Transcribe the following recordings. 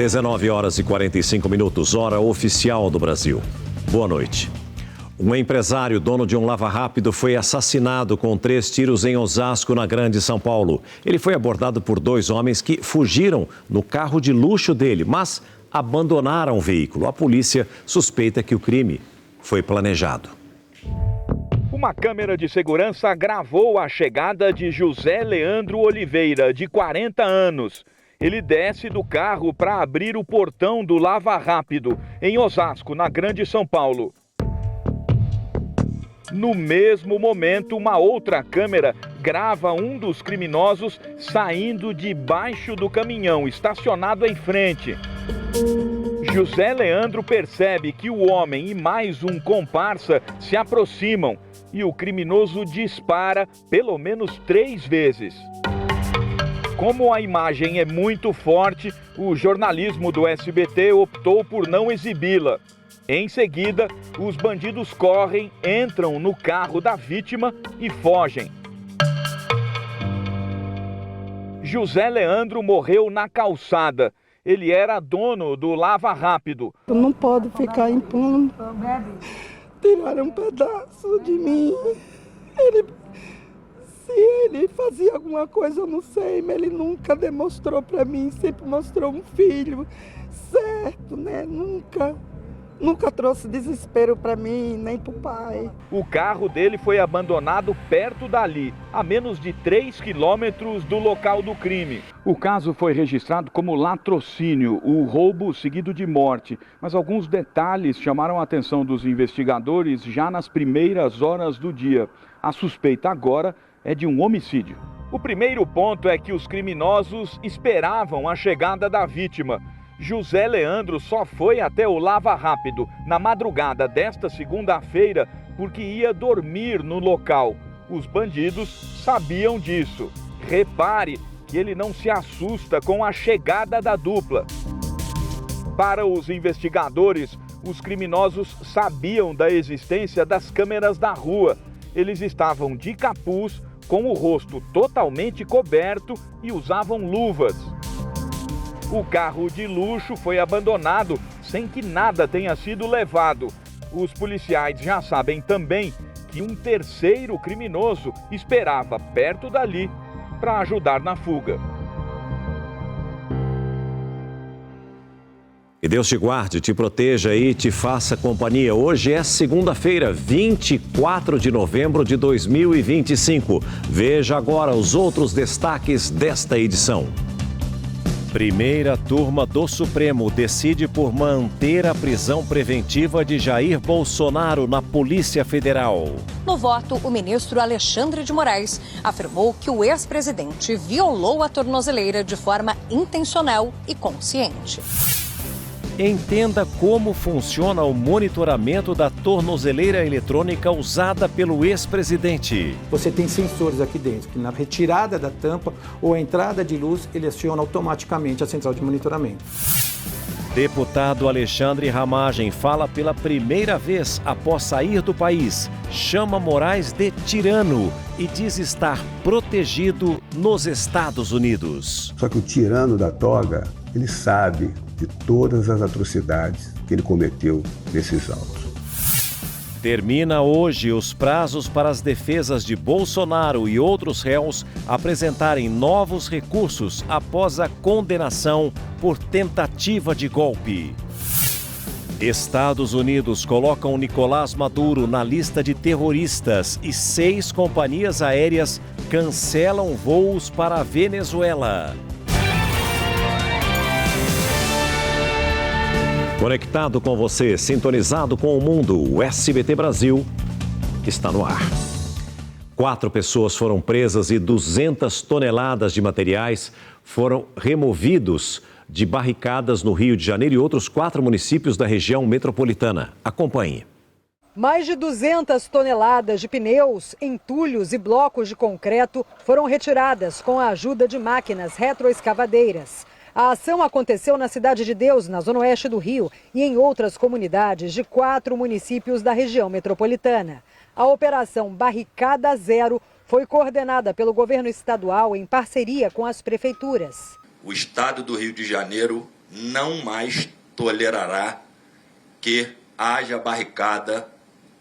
19 horas e 45 minutos, hora oficial do Brasil. Boa noite. Um empresário, dono de um lava-rápido, foi assassinado com 3 tiros em Osasco, na Grande São Paulo. Ele foi abordado por 2 homens que fugiram no carro de luxo dele, mas abandonaram o veículo. A polícia suspeita que o crime foi planejado. Uma câmera de segurança gravou a chegada de José Leandro Oliveira, de 40 anos. Ele desce do carro para abrir o portão do Lava Rápido, em Osasco, na Grande São Paulo. No mesmo momento, uma outra câmera grava um dos criminosos saindo debaixo do caminhão, estacionado em frente. José Leandro percebe que o homem e mais um comparsa se aproximam e o criminoso dispara pelo menos 3 vezes. Como a imagem é muito forte, o jornalismo do SBT optou por não exibi-la. Em seguida, os bandidos correm, entram no carro da vítima e fogem. José Leandro morreu na calçada. Ele era dono do Lava Rápido. Eu não pode ficar impune. Tiraram um pedaço de mim. Se ele fazia alguma coisa, eu não sei, mas ele nunca demonstrou para mim, sempre mostrou um filho certo, né? Nunca trouxe desespero para mim, nem para o pai. O carro dele foi abandonado perto dali, a menos de 3 quilômetros do local do crime. O caso foi registrado como latrocínio, o roubo seguido de morte. Mas alguns detalhes chamaram a atenção dos investigadores já nas primeiras horas do dia. A suspeita agora é de um homicídio. O primeiro ponto é que os criminosos esperavam a chegada da vítima. José Leandro só foi até o Lava Rápido na madrugada desta segunda-feira porque ia dormir no local. Os bandidos sabiam disso. Repare que ele não se assusta com a chegada da dupla. Para os investigadores, os criminosos sabiam da existência das câmeras da rua. Eles estavam de capuz, com o rosto totalmente coberto e usavam luvas. O carro de luxo foi abandonado sem que nada tenha sido levado. Os policiais já sabem também que um terceiro criminoso esperava perto dali para ajudar na fuga. Que Deus te guarde, te proteja e te faça companhia. Hoje é segunda-feira, 24 de novembro de 2025. Veja agora os outros destaques desta edição. Primeira turma do Supremo decide por manter a prisão preventiva de Jair Bolsonaro na Polícia Federal. No voto, o ministro Alexandre de Moraes afirmou que o ex-presidente violou a tornozeleira de forma intencional e consciente. Entenda como funciona o monitoramento da tornozeleira eletrônica usada pelo ex-presidente. Você tem sensores aqui dentro, que na retirada da tampa ou a entrada de luz, ele aciona automaticamente a central de monitoramento. Deputado Alexandre Ramagem fala pela primeira vez após sair do país, chama Moraes de tirano e diz estar protegido nos Estados Unidos. Só que o tirano da toga, ele sabe de todas as atrocidades que ele cometeu nesses autos. Termina hoje os prazos para as defesas de Bolsonaro e outros réus apresentarem novos recursos após a condenação por tentativa de golpe. Estados Unidos colocam Nicolás Maduro na lista de terroristas e 6 companhias aéreas cancelam voos para a Venezuela. Conectado com você, sintonizado com o mundo, o SBT Brasil está no ar. 4 pessoas foram presas e 200 toneladas de materiais foram removidos de barricadas no Rio de Janeiro e outros 4 municípios da região metropolitana. Acompanhe. Mais de 200 toneladas de pneus, entulhos e blocos de concreto foram retiradas com a ajuda de máquinas retroescavadeiras. A ação aconteceu na Cidade de Deus, na zona oeste do Rio, e em outras comunidades de 4 municípios da região metropolitana. A operação Barricada Zero foi coordenada pelo governo estadual em parceria com as prefeituras. O estado do Rio de Janeiro não mais tolerará que haja barricada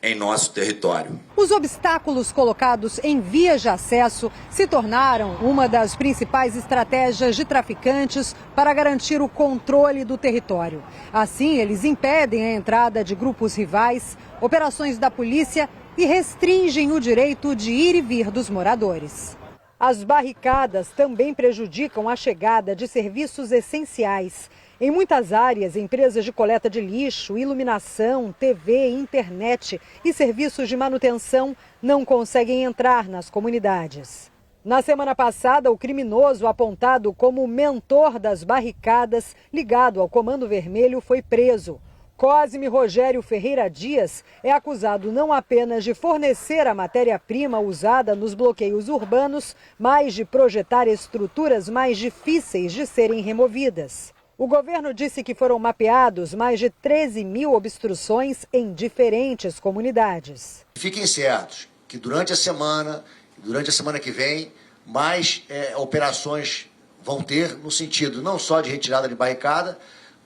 em nosso território. Os obstáculos colocados em vias de acesso se tornaram uma das principais estratégias de traficantes para garantir o controle do território. Assim, eles impedem a entrada de grupos rivais, operações da polícia e restringem o direito de ir e vir dos moradores. As barricadas também prejudicam a chegada de serviços essenciais. Em muitas áreas, empresas de coleta de lixo, iluminação, TV, internet e serviços de manutenção não conseguem entrar nas comunidades. Na semana passada, o criminoso apontado como mentor das barricadas, ligado ao Comando Vermelho, foi preso. Cosme Rogério Ferreira Dias é acusado não apenas de fornecer a matéria-prima usada nos bloqueios urbanos, mas de projetar estruturas mais difíceis de serem removidas. O governo disse que foram mapeados mais de 13 mil obstruções em diferentes comunidades. Fiquem certos que durante a semana que vem, mais operações vão ter no sentido não só de retirada de barricada,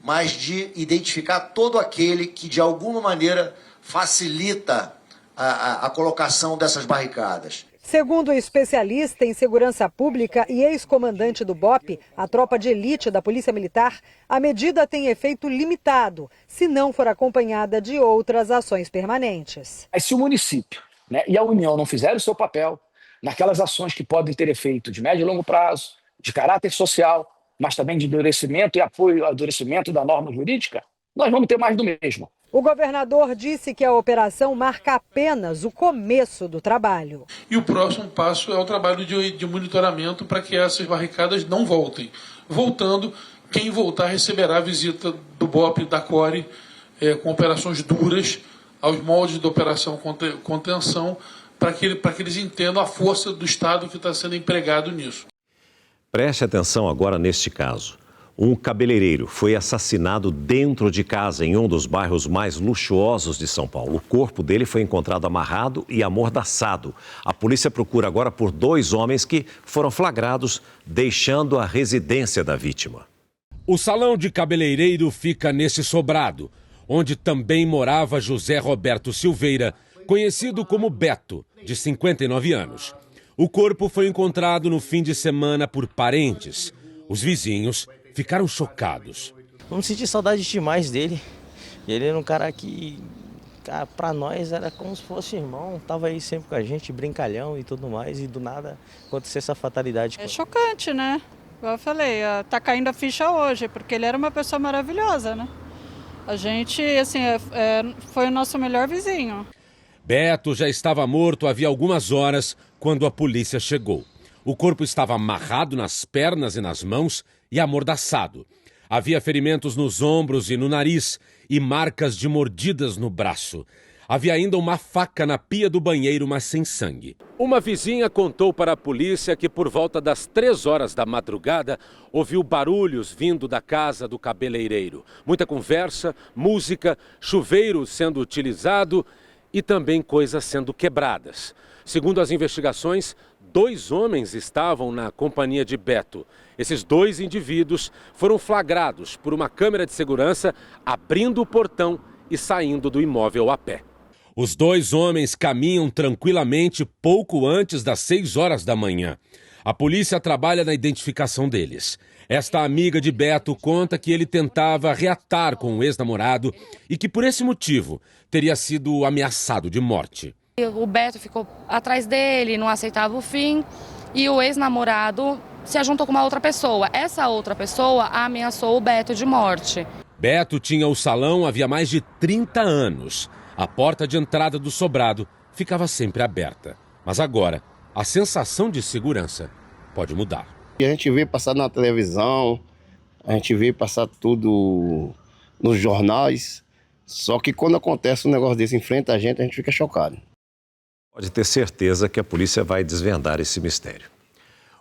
mas de identificar todo aquele que de alguma maneira facilita a colocação dessas barricadas. Segundo o especialista em segurança pública e ex-comandante do BOPE, a tropa de elite da Polícia Militar, a medida tem efeito limitado, se não for acompanhada de outras ações permanentes. Mas se o município, e a União não fizerem o seu papel naquelas ações que podem ter efeito de médio e longo prazo, de caráter social, mas também de endurecimento e apoio ao endurecimento da norma jurídica, nós vamos ter mais do mesmo. O governador disse que a operação marca apenas o começo do trabalho. E o próximo passo é o trabalho de monitoramento para que essas barricadas não voltem. Voltando, quem voltar receberá a visita do BOPE e da CORE com operações duras, aos moldes da operação contenção, para que eles entendam a força do Estado que está sendo empregado nisso. Preste atenção agora neste caso. Um cabeleireiro foi assassinado dentro de casa em um dos bairros mais luxuosos de São Paulo. O corpo dele foi encontrado amarrado e amordaçado. A polícia procura agora por 2 homens que foram flagrados deixando a residência da vítima. O salão de cabeleireiro fica nesse sobrado, onde também morava José Roberto Silveira, conhecido como Beto, de 59 anos. O corpo foi encontrado no fim de semana por parentes. Os vizinhos ficaram chocados. Vamos sentir saudade demais dele. Ele era um cara que, pra nós, era como se fosse irmão. Tava aí sempre com a gente, brincalhão e tudo mais. E do nada aconteceu essa fatalidade. É chocante, né? Igual eu falei, tá caindo a ficha hoje, porque ele era uma pessoa maravilhosa, né? A gente, assim, foi o nosso melhor vizinho. Beto já estava morto havia algumas horas quando a polícia chegou. O corpo estava amarrado nas pernas e nas mãos e amordaçado. Havia ferimentos nos ombros e no nariz e marcas de mordidas no braço. Havia ainda uma faca na pia do banheiro, mas sem sangue. Uma vizinha contou para a polícia que por volta das 3 horas da madrugada ouviu barulhos vindo da casa do cabeleireiro. Muita conversa, música, chuveiro sendo utilizado e também coisas sendo quebradas. Segundo as investigações, 2 homens estavam na companhia de Beto. Esses 2 indivíduos foram flagrados por uma câmera de segurança abrindo o portão e saindo do imóvel a pé. Os 2 homens caminham tranquilamente pouco antes das 6 horas da manhã. A polícia trabalha na identificação deles. Esta amiga de Beto conta que ele tentava reatar com o ex-namorado e que por esse motivo teria sido ameaçado de morte. O Beto ficou atrás dele, não aceitava o fim e o ex-namorado se juntou com uma outra pessoa. Essa outra pessoa ameaçou o Beto de morte. Beto tinha o salão havia mais de 30 anos. A porta de entrada do sobrado ficava sempre aberta. Mas agora, a sensação de segurança pode mudar. A gente vê passar na televisão, a gente vê passar tudo nos jornais, só que quando acontece um negócio desse em frente a gente fica chocado. Pode ter certeza que a polícia vai desvendar esse mistério.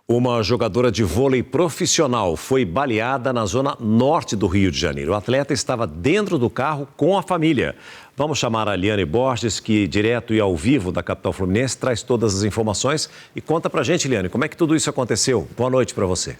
Uma jogadora de vôlei profissional foi baleada na zona norte do Rio de Janeiro. O atleta estava dentro do carro com a família. Vamos chamar a Liane Borges, que direto e ao vivo da capital fluminense traz todas as informações. E conta pra gente, Liane, como é que tudo isso aconteceu? Boa noite para você.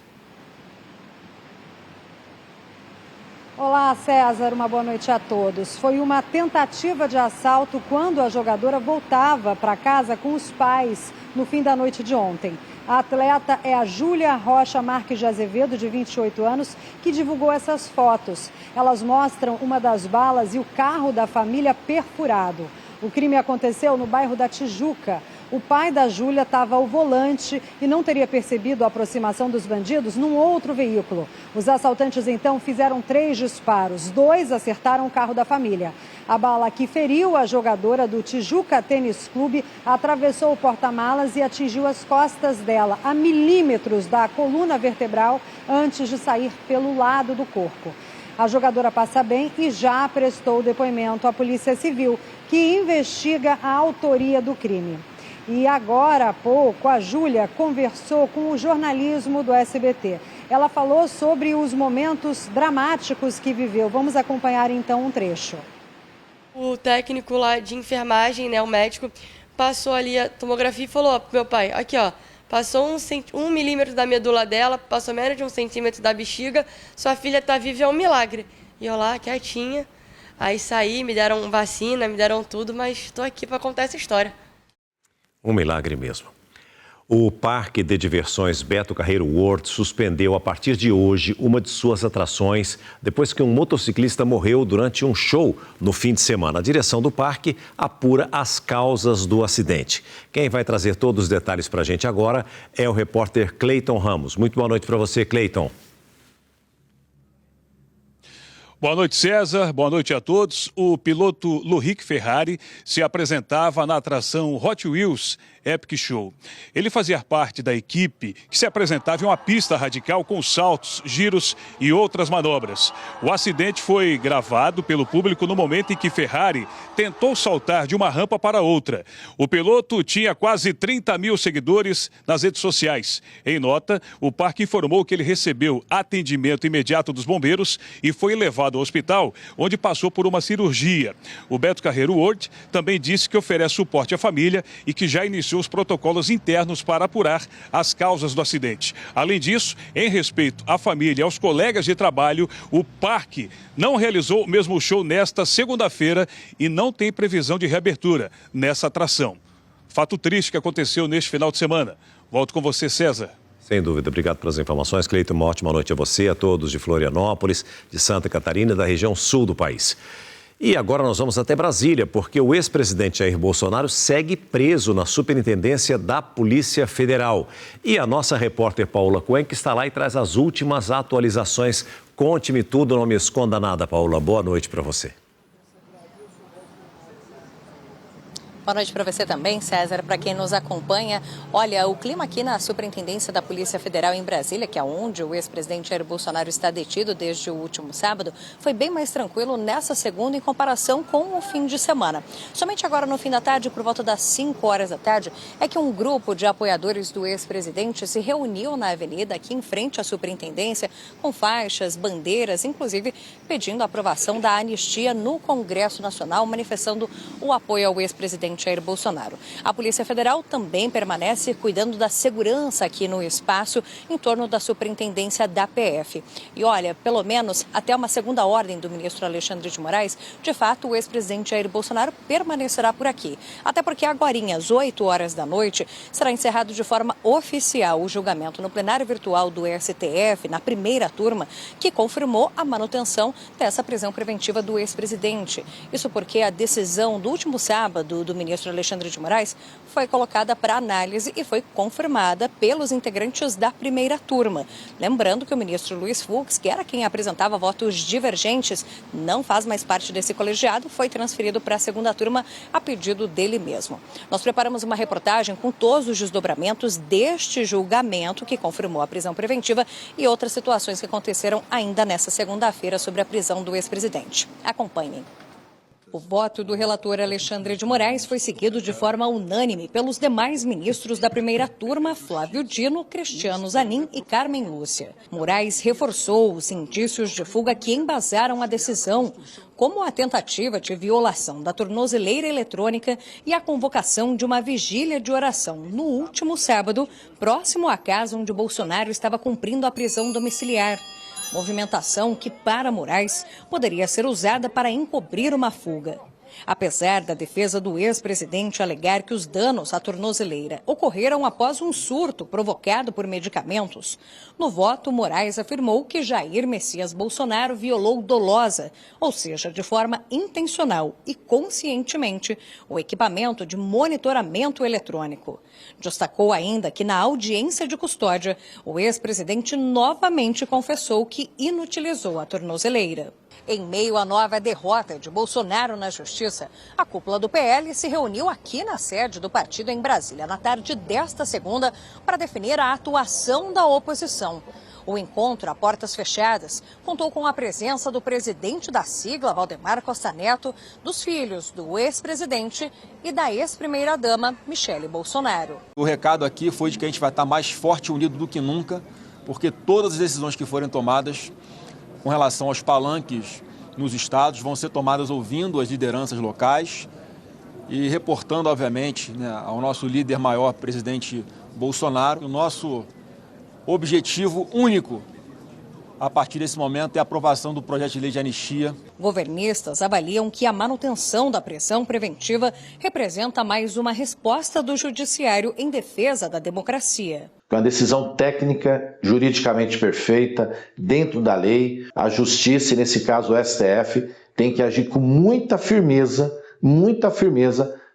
Olá, César, uma boa noite a todos. Foi uma tentativa de assalto quando a jogadora voltava para casa com os pais no fim da noite de ontem. A atleta é a Júlia Rocha Marques de Azevedo, de 28 anos, que divulgou essas fotos. Elas mostram uma das balas e o carro da família perfurado. O crime aconteceu no bairro da Tijuca. O pai da Júlia estava ao volante e não teria percebido a aproximação dos bandidos num outro veículo. Os assaltantes, então, fizeram 3 disparos. 2 acertaram o carro da família. A bala que feriu a jogadora do Tijuca Tênis Clube atravessou o porta-malas e atingiu as costas dela, a milímetros da coluna vertebral, antes de sair pelo lado do corpo. A jogadora passa bem e já prestou depoimento à Polícia Civil, que investiga a autoria do crime. E agora há pouco, a Júlia conversou com o jornalismo do SBT. Ela falou sobre os momentos dramáticos que viveu. Vamos acompanhar então um trecho. O técnico lá de enfermagem, né, o médico, passou ali a tomografia e falou pro meu pai, aqui ó, passou 1 milímetro da medula dela, passou menos de 1 centímetro da bexiga, sua filha tá viva, é um milagre. E eu lá, quietinha, aí saí, me deram vacina, me deram tudo, mas estou aqui para contar essa história. Um milagre mesmo. O Parque de Diversões Beto Carreiro World suspendeu a partir de hoje uma de suas atrações depois que um motociclista morreu durante um show no fim de semana. A direção do parque apura as causas do acidente. Quem vai trazer todos os detalhes para a gente agora é o repórter Cleiton Ramos. Muito boa noite para você, Cleiton. Boa noite, César. Boa noite a todos. O piloto Loic Ferrari se apresentava na atração Hot Wheels Epic Show. Ele fazia parte da equipe que se apresentava em uma pista radical com saltos, giros e outras manobras. O acidente foi gravado pelo público no momento em que Ferrari tentou saltar de uma rampa para outra. O piloto tinha quase 30 mil seguidores nas redes sociais. Em nota, o parque informou que ele recebeu atendimento imediato dos bombeiros e foi levado ao hospital, onde passou por uma cirurgia. O Beto Carreiro World também disse que oferece suporte à família e que já iniciou os protocolos internos para apurar as causas do acidente. Além disso, em respeito à família e aos colegas de trabalho, o parque não realizou o mesmo show nesta segunda-feira e não tem previsão de reabertura nessa atração. Fato triste que aconteceu neste final de semana. Volto com você, César. Sem dúvida, obrigado pelas informações, Cleiton. Uma ótima noite a você, a todos de Florianópolis, de Santa Catarina e da região sul do país. E agora nós vamos até Brasília, porque o ex-presidente Jair Bolsonaro segue preso na Superintendência da Polícia Federal. E a nossa repórter Paula Cuenca está lá e traz as últimas atualizações. Conte-me tudo, não me esconda nada, Paula. Boa noite para você. Boa noite para você também, César. Para quem nos acompanha, olha, o clima aqui na Superintendência da Polícia Federal em Brasília, que é onde o ex-presidente Jair Bolsonaro está detido desde o último sábado, foi bem mais tranquilo nessa segunda em comparação com o fim de semana. Somente agora no fim da tarde, por volta das 5 horas da tarde, é que um grupo de apoiadores do ex-presidente se reuniu na avenida aqui em frente à Superintendência com faixas, bandeiras, inclusive pedindo a aprovação da anistia no Congresso Nacional, manifestando o apoio ao ex-presidente Jair Bolsonaro. A Polícia Federal também permanece cuidando da segurança aqui no espaço em torno da Superintendência da PF. E olha, pelo menos até uma segunda ordem do ministro Alexandre de Moraes, de fato o ex-presidente Jair Bolsonaro permanecerá por aqui. Até porque agorinha, às 8 horas da noite, será encerrado de forma oficial o julgamento no plenário virtual do STF, na primeira turma, que confirmou a manutenção dessa prisão preventiva do ex-presidente. Isso porque a decisão do último sábado do ministro Alexandre de Moraes foi colocada para análise e foi confirmada pelos integrantes da primeira turma. Lembrando que o ministro Luiz Fux, que era quem apresentava votos divergentes, não faz mais parte desse colegiado, foi transferido para a segunda turma a pedido dele mesmo. Nós preparamos uma reportagem com todos os desdobramentos deste julgamento que confirmou a prisão preventiva e outras situações que aconteceram ainda nessa segunda-feira sobre a prisão do ex-presidente. Acompanhem. O voto do relator Alexandre de Moraes foi seguido de forma unânime pelos demais ministros da primeira turma, Flávio Dino, Cristiano Zanin e Carmen Lúcia. Moraes reforçou os indícios de fuga que embasaram a decisão, como a tentativa de violação da tornozeleira eletrônica e a convocação de uma vigília de oração no último sábado, próximo à casa onde Bolsonaro estava cumprindo a prisão domiciliar. Movimentação que, para Moraes, poderia ser usada para encobrir uma fuga. Apesar da defesa do ex-presidente alegar que os danos à tornozeleira ocorreram após um surto provocado por medicamentos, no voto, Moraes afirmou que Jair Messias Bolsonaro violou dolosa, ou seja, de forma intencional e conscientemente, o equipamento de monitoramento eletrônico. Destacou ainda que, na audiência de custódia, o ex-presidente novamente confessou que inutilizou a tornozeleira. Em meio à nova derrota de Bolsonaro na Justiça, a cúpula do PL se reuniu aqui na sede do partido em Brasília na tarde desta segunda para definir a atuação da oposição. O encontro a portas fechadas contou com a presença do presidente da sigla, Valdemar Costa Neto, dos filhos do ex-presidente e da ex-primeira-dama, Michele Bolsonaro. O recado aqui foi de que a gente vai estar mais forte e unido do que nunca, porque todas as decisões que forem tomadas com relação aos palanques nos estados vão ser tomadas ouvindo as lideranças locais e reportando, obviamente, ao nosso líder maior, presidente Bolsonaro. O nosso objetivo único, a partir desse momento, é a aprovação do projeto de lei de anistia. Governistas avaliam que a manutenção da prisão preventiva representa mais uma resposta do judiciário em defesa da democracia. Uma decisão técnica, juridicamente perfeita, dentro da lei. A Justiça, e nesse caso o STF, tem que agir com muita firmeza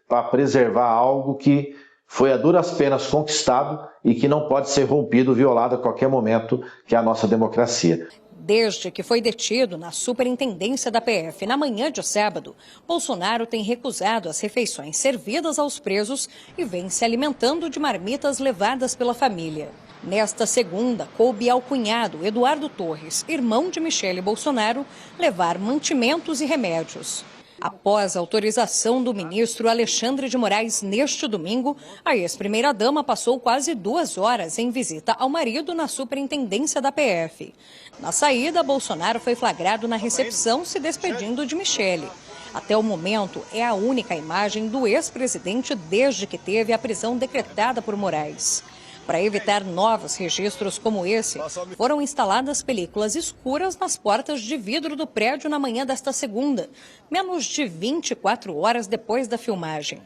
para preservar algo que foi a duras penas conquistado e que não pode ser rompido, violado a qualquer momento, que é a nossa democracia. Desde que foi detido na superintendência da PF na manhã de sábado, Bolsonaro tem recusado as refeições servidas aos presos e vem se alimentando de marmitas levadas pela família. Nesta segunda, coube ao cunhado Eduardo Torres, irmão de Michele Bolsonaro, levar mantimentos e remédios. Após a autorização do ministro Alexandre de Moraes neste domingo, a ex-primeira-dama passou quase 2 horas em visita ao marido na superintendência da PF. Na saída, Bolsonaro foi flagrado na recepção se despedindo de Michele. Até o momento, é a única imagem do ex-presidente desde que teve a prisão decretada por Moraes. Para evitar novos registros como esse, foram instaladas películas escuras nas portas de vidro do prédio na manhã desta segunda, menos de 24 horas depois da filmagem.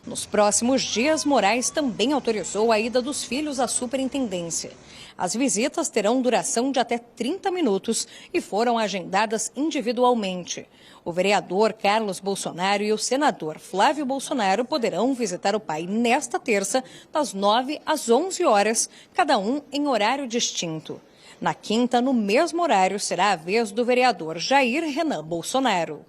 Nos próximos dias, Moraes também autorizou a ida dos filhos à superintendência. As visitas terão duração de até 30 minutos e foram agendadas individualmente. O vereador Carlos Bolsonaro e o senador Flávio Bolsonaro poderão visitar o pai nesta terça, das 9 às 11 horas, cada um em horário distinto. Na quinta, no mesmo horário, será a vez do vereador Jair Renan Bolsonaro.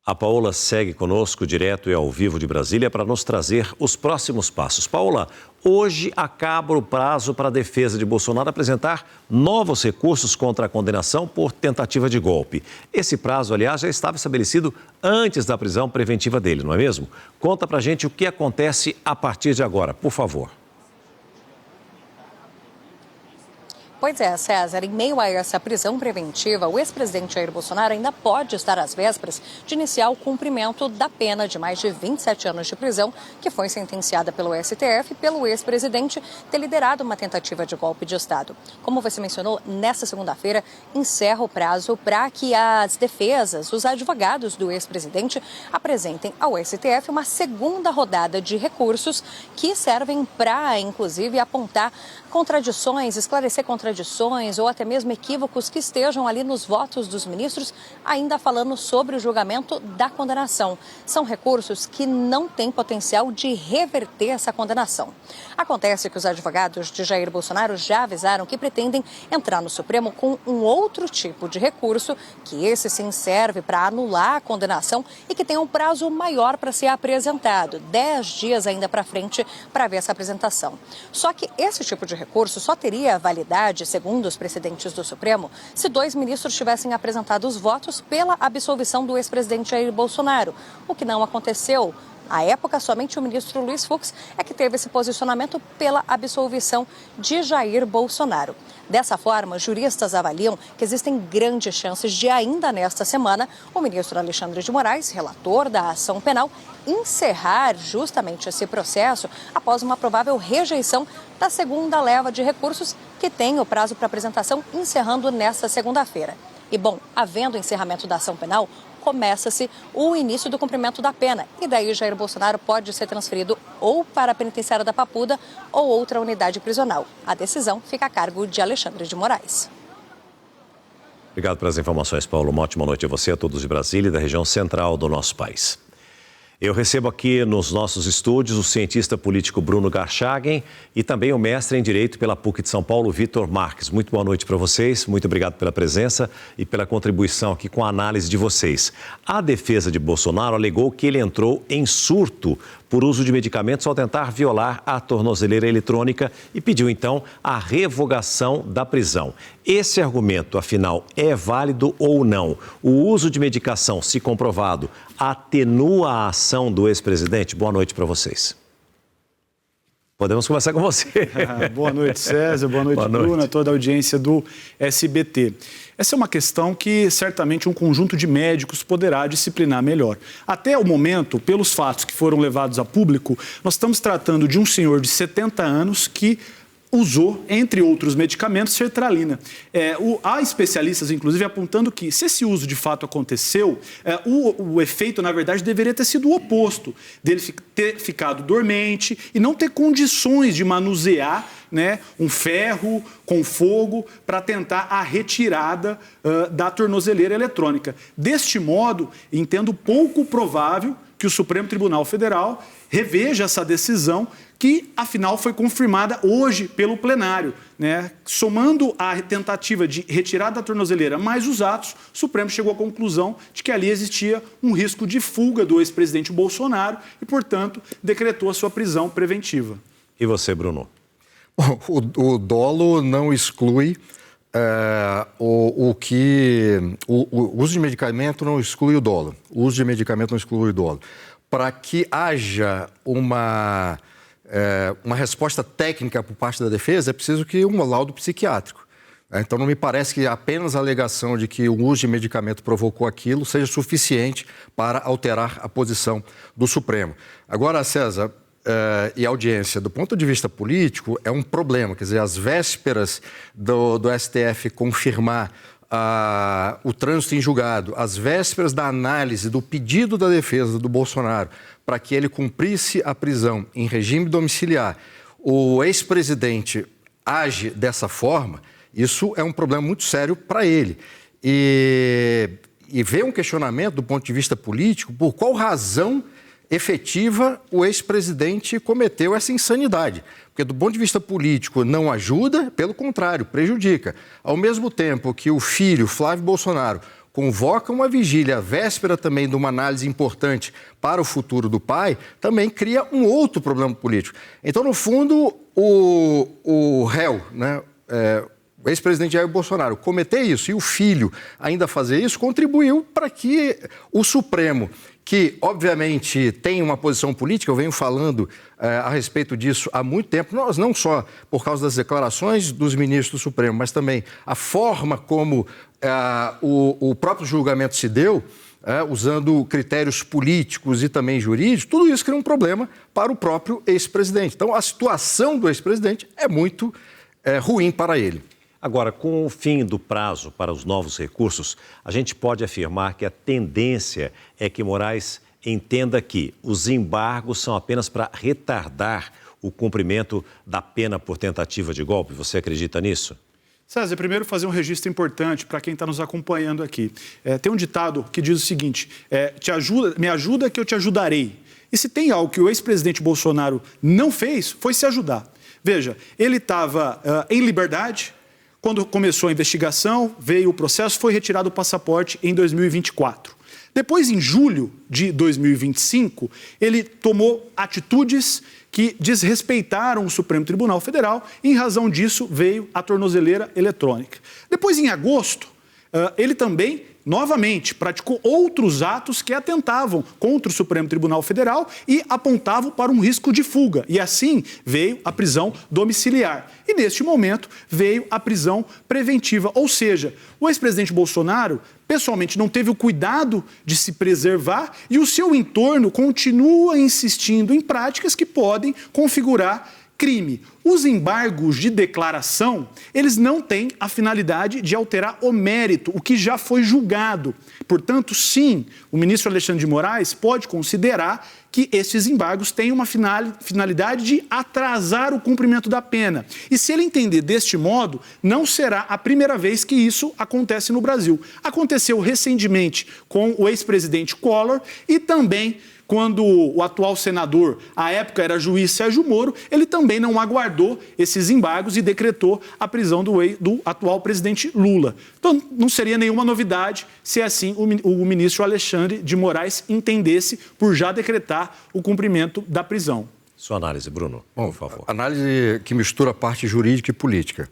A Paola segue conosco direto e ao vivo de Brasília para nos trazer os próximos passos. Paola, hoje acaba o prazo para a defesa de Bolsonaro apresentar novos recursos contra a condenação por tentativa de golpe. Esse prazo, aliás, já estava estabelecido antes da prisão preventiva dele, não é mesmo? Conta pra gente o que acontece a partir de agora, por favor. Pois é, César, em meio a essa prisão preventiva, o ex-presidente Jair Bolsonaro ainda pode estar às vésperas de iniciar o cumprimento da pena de mais de 27 anos de prisão, que foi sentenciada pelo STF pelo ex-presidente ter liderado uma tentativa de golpe de Estado. Como você mencionou, nesta segunda-feira encerra o prazo para que as defesas, os advogados do ex-presidente, apresentem ao STF uma segunda rodada de recursos que servem para, inclusive, apontar contradições, esclarecer contradições ou até mesmo equívocos que estejam ali nos votos dos ministros, ainda falando sobre o julgamento da condenação. São recursos que não têm potencial de reverter essa condenação. Acontece que os advogados de Jair Bolsonaro já avisaram que pretendem entrar no Supremo com um outro tipo de recurso, que esse sim serve para anular a condenação e que tem um prazo maior para ser apresentado, 10 dias ainda para frente para ver essa apresentação. Só que esse tipo de recurso só teria validade, segundo os presidentes do Supremo, se 2 ministros tivessem apresentado os votos pela absolvição do ex-presidente Jair Bolsonaro, o que não aconteceu. À época, somente o ministro Luiz Fux é que teve esse posicionamento pela absolvição de Jair Bolsonaro. Dessa forma, juristas avaliam que existem grandes chances de, ainda nesta semana, o ministro Alexandre de Moraes, relator da ação penal, encerrar justamente esse processo após uma provável rejeição da segunda leva de recursos que tem o prazo para apresentação encerrando nesta segunda-feira. E, bom, havendo encerramento da ação penal, começa-se o início do cumprimento da pena. E daí Jair Bolsonaro pode ser transferido ou para a penitenciária da Papuda ou outra unidade prisional. A decisão fica a cargo de Alexandre de Moraes. Obrigado pelas informações, Paulo. Uma ótima noite a você, a todos de Brasília e da região central do nosso país. Eu recebo aqui nos nossos estúdios o cientista político Bruno Garchagen e também o mestre em Direito pela PUC de São Paulo, Vitor Marques. Muito boa noite para vocês, muito obrigado pela presença e pela contribuição aqui com a análise de vocês. A defesa de Bolsonaro alegou que ele entrou em surto por uso de medicamentos ao tentar violar a tornozeleira eletrônica e pediu, então, a revogação da prisão. Esse argumento, afinal, é válido ou não? O uso de medicação, se comprovado, atenua a ação do ex-presidente? Boa noite para vocês. Podemos começar com você. Boa noite, César. Boa noite, Bruno, a toda a audiência do SBT. Essa é uma questão que certamente um conjunto de médicos poderá disciplinar melhor. Até o momento, pelos fatos que foram levados a público, nós estamos tratando de um senhor de 70 anos que usou, entre outros medicamentos, sertralina. Há especialistas, inclusive, apontando que, se esse uso de fato aconteceu, o efeito, na verdade, deveria ter sido o oposto, dele ter ficado dormente e não ter condições de manusear, né, um ferro com fogo para tentar a retirada da tornozeleira eletrônica. Deste modo, entendo pouco provável que o Supremo Tribunal Federal reveja essa decisão que, afinal, foi confirmada hoje pelo plenário, né? Somando a tentativa de retirada da tornozeleira mais os atos, o Supremo chegou à conclusão de que ali existia um risco de fuga do ex-presidente Bolsonaro e, portanto, decretou a sua prisão preventiva. E você, Bruno? O dolo não exclui o uso de medicamento não exclui o dolo. O uso de medicamento não exclui o dolo. Para que haja uma resposta técnica por parte da defesa, é preciso que um laudo psiquiátrico. Então, não me parece que apenas a alegação de que o uso de medicamento provocou aquilo seja suficiente para alterar a posição do Supremo. Agora, César e audiência, do ponto de vista político, é um problema. Quer dizer, às vésperas do STF confirmar o trânsito em julgado, às vésperas da análise do pedido da defesa do Bolsonaro para que ele cumprisse a prisão em regime domiciliar, o ex-presidente age dessa forma, isso é um problema muito sério para ele. E vem um questionamento do ponto de vista político, por qual razão efetiva o ex-presidente cometeu essa insanidade. Porque do ponto de vista político não ajuda, pelo contrário, prejudica. Ao mesmo tempo que o filho, Flávio Bolsonaro, convoca uma vigília, véspera também de uma análise importante para o futuro do pai, também cria um outro problema político. Então, no fundo, o réu, né, o ex-presidente Jair Bolsonaro cometer isso e o filho ainda fazer isso, contribuiu para que o Supremo, que obviamente tem uma posição política, eu venho falando a respeito disso há muito tempo, não só por causa das declarações dos ministros do Supremo, mas também a forma como o próprio julgamento se deu, usando critérios políticos e também jurídicos, tudo isso cria um problema para o próprio ex-presidente. Então, a situação do ex-presidente é muito ruim para ele. Agora, com o fim do prazo para os novos recursos, a gente pode afirmar que a tendência é que Moraes entenda que os embargos são apenas para retardar o cumprimento da pena por tentativa de golpe. Você acredita nisso? César, primeiro fazer um registro importante para quem está nos acompanhando aqui. Tem um ditado que diz o seguinte, me ajuda que eu te ajudarei. E se tem algo que o ex-presidente Bolsonaro não fez, foi se ajudar. Veja, ele estava em liberdade. Quando começou a investigação, veio o processo, foi retirado o passaporte em 2024. Depois, em julho de 2025, ele tomou atitudes que desrespeitaram o Supremo Tribunal Federal e, em razão disso, veio a tornozeleira eletrônica. Depois, em agosto, ele também, novamente, praticou outros atos que atentavam contra o Supremo Tribunal Federal e apontavam para um risco de fuga. E assim veio a prisão domiciliar. E neste momento veio a prisão preventiva. Ou seja, o ex-presidente Bolsonaro, pessoalmente, não teve o cuidado de se preservar e o seu entorno continua insistindo em práticas que podem configurar crime. Os embargos de declaração, eles não têm a finalidade de alterar o mérito, o que já foi julgado. Portanto, sim, o ministro Alexandre de Moraes pode considerar que esses embargos têm uma finalidade de atrasar o cumprimento da pena. E se ele entender deste modo, não será a primeira vez que isso acontece no Brasil. Aconteceu recentemente com o ex-presidente Collor e também quando o atual senador, à época era juiz Sérgio Moro, ele também não aguardou esses embargos e decretou a prisão do atual presidente Lula. Então, não seria nenhuma novidade se assim o ministro Alexandre de Moraes entendesse por já decretar o cumprimento da prisão. Sua análise, Bruno, por favor. Análise que mistura parte jurídica e política.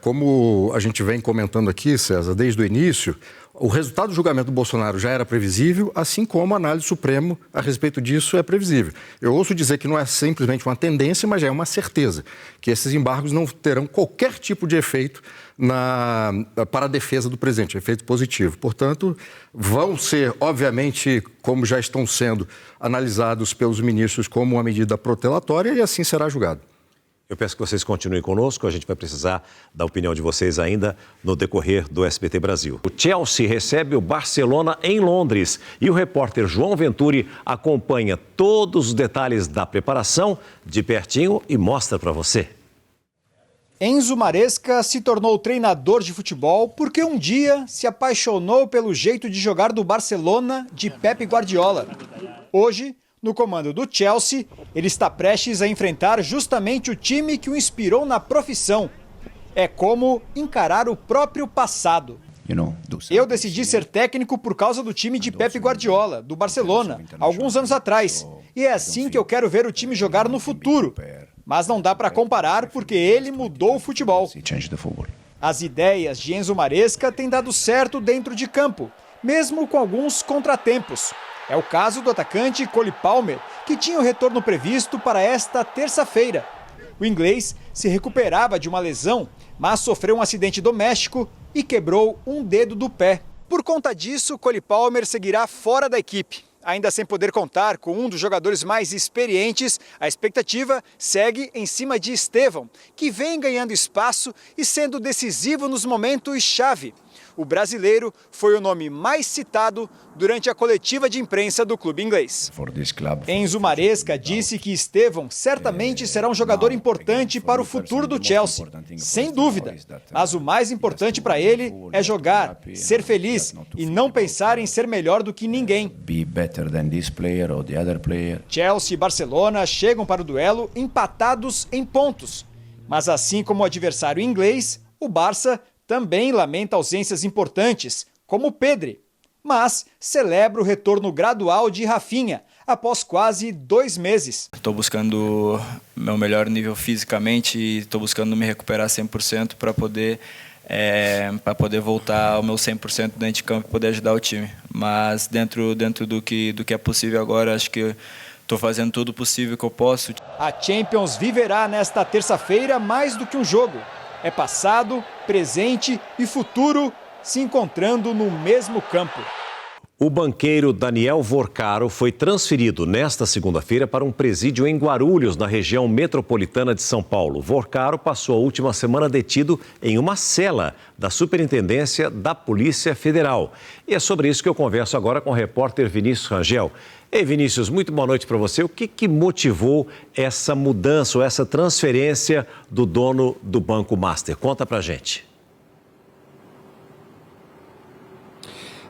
Como a gente vem comentando aqui, César, desde o início, o resultado do julgamento do Bolsonaro já era previsível, assim como a análise do Supremo a respeito disso é previsível. Eu ouço dizer que não é simplesmente uma tendência, mas já é uma certeza, que esses embargos não terão qualquer tipo de efeito para a defesa do presidente, efeito positivo. Portanto, vão ser, obviamente, como já estão sendo analisados pelos ministros como uma medida protelatória e assim será julgado. Eu peço que vocês continuem conosco, a gente vai precisar da opinião de vocês ainda no decorrer do SBT Brasil. O Chelsea recebe o Barcelona em Londres e o repórter João Venturi acompanha todos os detalhes da preparação de pertinho e mostra para você. Enzo Maresca se tornou treinador de futebol porque um dia se apaixonou pelo jeito de jogar do Barcelona de Pep Guardiola. Hoje, no comando do Chelsea, ele está prestes a enfrentar justamente o time que o inspirou na profissão. É como encarar o próprio passado. Eu decidi ser técnico por causa do time de Pep Guardiola, do Barcelona, alguns anos atrás. E é assim que eu quero ver o time jogar no futuro. Mas não dá para comparar porque ele mudou o futebol. As ideias de Enzo Maresca têm dado certo dentro de campo, mesmo com alguns contratempos. É o caso do atacante Cole Palmer, que tinha o retorno previsto para esta terça-feira. O inglês se recuperava de uma lesão, mas sofreu um acidente doméstico e quebrou um dedo do pé. Por conta disso, Cole Palmer seguirá fora da equipe. Ainda sem poder contar com um dos jogadores mais experientes, a expectativa segue em cima de Estevão, que vem ganhando espaço e sendo decisivo nos momentos-chave. O brasileiro foi o nome mais citado durante a coletiva de imprensa do clube inglês. Enzo Maresca disse que Estevão certamente será um jogador importante para o futuro do Chelsea, sem dúvida. Mas o mais importante para ele é jogar, ser feliz e não pensar em ser melhor do que ninguém. Chelsea e Barcelona chegam para o duelo empatados em pontos. Mas assim como o adversário inglês, o Barça também lamenta ausências importantes, como Pedri, mas celebra o retorno gradual de Rafinha, após quase 2 meses. Estou buscando meu melhor nível fisicamente e estou buscando me recuperar 100% para poder voltar ao meu 100% dentro de campo e poder ajudar o time. Mas dentro do que é possível agora, acho que estou fazendo tudo o possível que eu posso. A Champions viverá nesta terça-feira mais do que um jogo. É passado, presente e futuro se encontrando no mesmo campo. O banqueiro Daniel Vorcaro foi transferido nesta segunda-feira para um presídio em Guarulhos, na região metropolitana de São Paulo. Vorcaro passou a última semana detido em uma cela da Superintendência da Polícia Federal. E é sobre isso que eu converso agora com o repórter Vinícius Rangel. Ei, Vinícius, muito boa noite para você. O que motivou essa mudança, ou essa transferência do dono do Banco Master? Conta pra gente.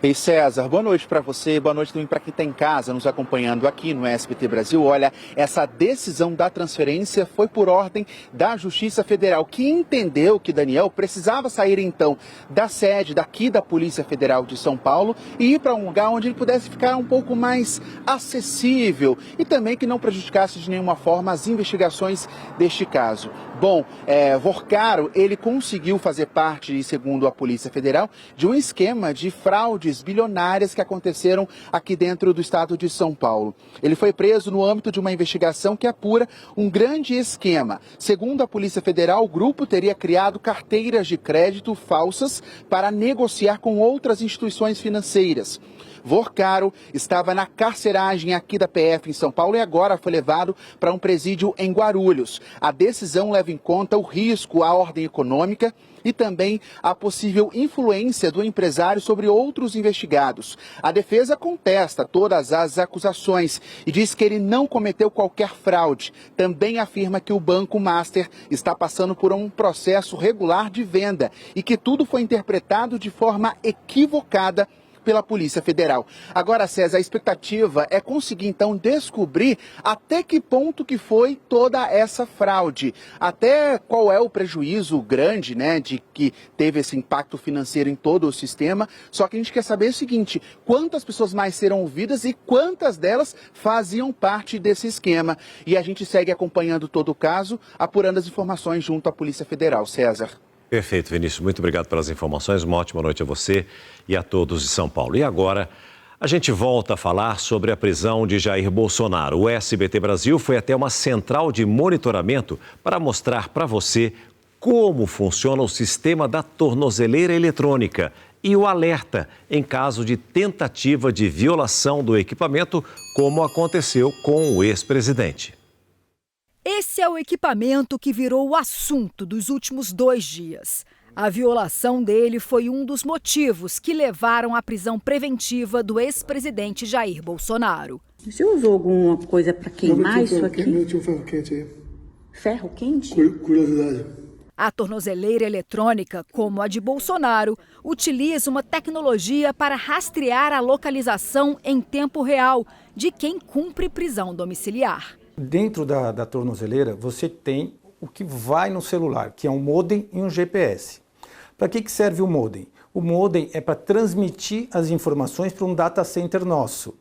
Ei, César, boa noite para você, boa noite também para quem está em casa nos acompanhando aqui no SBT Brasil. Olha, essa decisão da transferência foi por ordem da Justiça Federal, que entendeu que Daniel precisava sair então da sede daqui da Polícia Federal de São Paulo e ir para um lugar onde ele pudesse ficar um pouco mais acessível e também que não prejudicasse de nenhuma forma as investigações deste caso. Bom, Vorcaro, ele conseguiu fazer parte, segundo a Polícia Federal, de um esquema de fraudes bilionárias que aconteceram aqui dentro do estado de São Paulo. Ele foi preso no âmbito de uma investigação que apura um grande esquema. Segundo a Polícia Federal, o grupo teria criado carteiras de crédito falsas para negociar com outras instituições financeiras. Vorcaro estava na carceragem aqui da PF em São Paulo e agora foi levado para um presídio em Guarulhos. A decisão leva em conta o risco à ordem econômica e também a possível influência do empresário sobre outros investigados. A defesa contesta todas as acusações e diz que ele não cometeu qualquer fraude. Também afirma que o Banco Master está passando por um processo regular de venda e que tudo foi interpretado de forma equivocada pela Polícia Federal. Agora, César, a expectativa é conseguir, então, descobrir até que ponto que foi toda essa fraude. Até qual é o prejuízo grande, né, de que teve esse impacto financeiro em todo o sistema. Só que a gente quer saber o seguinte, quantas pessoas mais serão ouvidas e quantas delas faziam parte desse esquema. E a gente segue acompanhando todo o caso, apurando as informações junto à Polícia Federal. César. Perfeito, Vinícius. Muito obrigado pelas informações. Uma ótima noite a você e a todos de São Paulo. E agora, a gente volta a falar sobre a prisão de Jair Bolsonaro. O SBT Brasil foi até uma central de monitoramento para mostrar para você como funciona o sistema da tornozeleira eletrônica e o alerta em caso de tentativa de violação do equipamento, como aconteceu com o ex-presidente. Esse é o equipamento que virou o assunto dos últimos 2 dias. A violação dele foi um dos motivos que levaram à prisão preventiva do ex-presidente Jair Bolsonaro. Você usou alguma coisa para queimar isso aqui? Eu tinha um ferro quente aí. Ferro quente? Curiosidade. A tornozeleira eletrônica, como a de Bolsonaro, utiliza uma tecnologia para rastrear a localização em tempo real de quem cumpre prisão domiciliar. Dentro da tornozeleira, você tem o que vai no celular, que é um modem e um GPS. Para que serve o modem? O modem é para transmitir as informações para um data center nosso.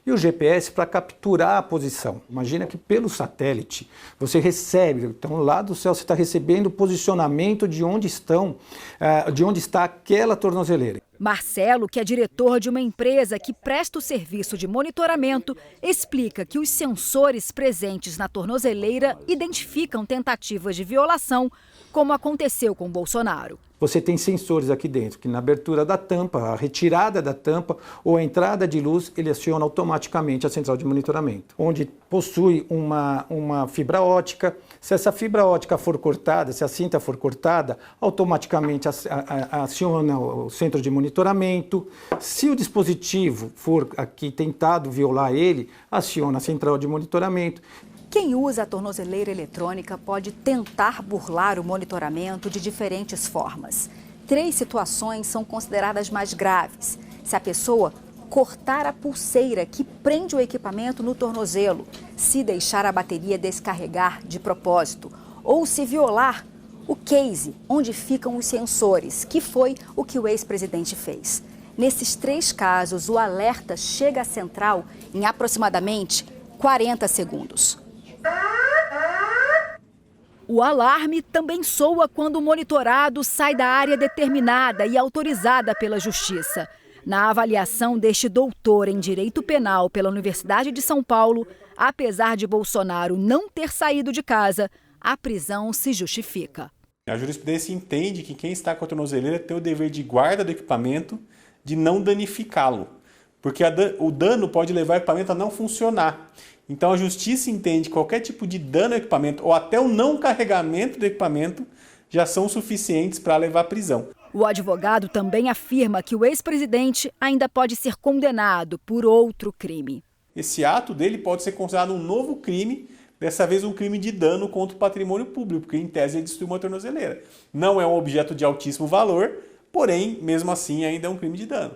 E o GPS para capturar a posição. Imagina que pelo satélite você recebe, então lá do céu você está recebendo o posicionamento de onde está aquela tornozeleira. Marcelo, que é diretor de uma empresa que presta o serviço de monitoramento, explica que os sensores presentes na tornozeleira identificam tentativas de violação, como aconteceu com Bolsonaro. Você tem sensores aqui dentro, que na abertura da tampa, a retirada da tampa ou a entrada de luz, ele aciona automaticamente a central de monitoramento, onde possui uma fibra ótica. Se essa fibra ótica for cortada, se a cinta for cortada, automaticamente aciona o centro de monitoramento. Se o dispositivo for aqui tentado violar ele, aciona a central de monitoramento. Quem usa a tornozeleira eletrônica pode tentar burlar o monitoramento de diferentes formas. 3 situações são consideradas mais graves. Se a pessoa cortar a pulseira que prende o equipamento no tornozelo, se deixar a bateria descarregar de propósito, ou se violar o case onde ficam os sensores, que foi o que o ex-presidente fez. Nesses 3 casos, o alerta chega à central em aproximadamente 40 segundos. O alarme também soa quando o monitorado sai da área determinada e autorizada pela Justiça. Na avaliação deste doutor em Direito Penal pela Universidade de São Paulo, apesar de Bolsonaro não ter saído de casa, a prisão se justifica. A jurisprudência entende que quem está com a tornozeleira tem o dever de guarda do equipamento, de não danificá-lo, porque o dano pode levar o equipamento a não funcionar. Então a justiça entende que qualquer tipo de dano ao equipamento ou até o não carregamento do equipamento já são suficientes para levar à prisão. O advogado também afirma que o ex-presidente ainda pode ser condenado por outro crime. Esse ato dele pode ser considerado um novo crime, dessa vez um crime de dano contra o patrimônio público, porque em tese ele destruiu uma tornozeleira. Não é um objeto de altíssimo valor, porém, mesmo assim, ainda é um crime de dano.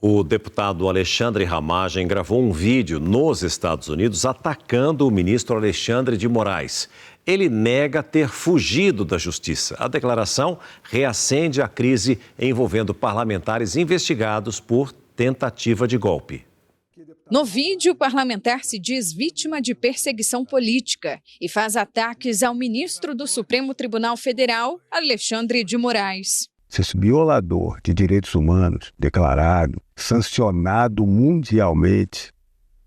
O deputado Alexandre Ramagem gravou um vídeo nos Estados Unidos atacando o ministro Alexandre de Moraes. Ele nega ter fugido da justiça. A declaração reacende a crise envolvendo parlamentares investigados por tentativa de golpe. No vídeo, o parlamentar se diz vítima de perseguição política e faz ataques ao ministro do Supremo Tribunal Federal, Alexandre de Moraes. Se esse violador de direitos humanos, declarado, sancionado mundialmente,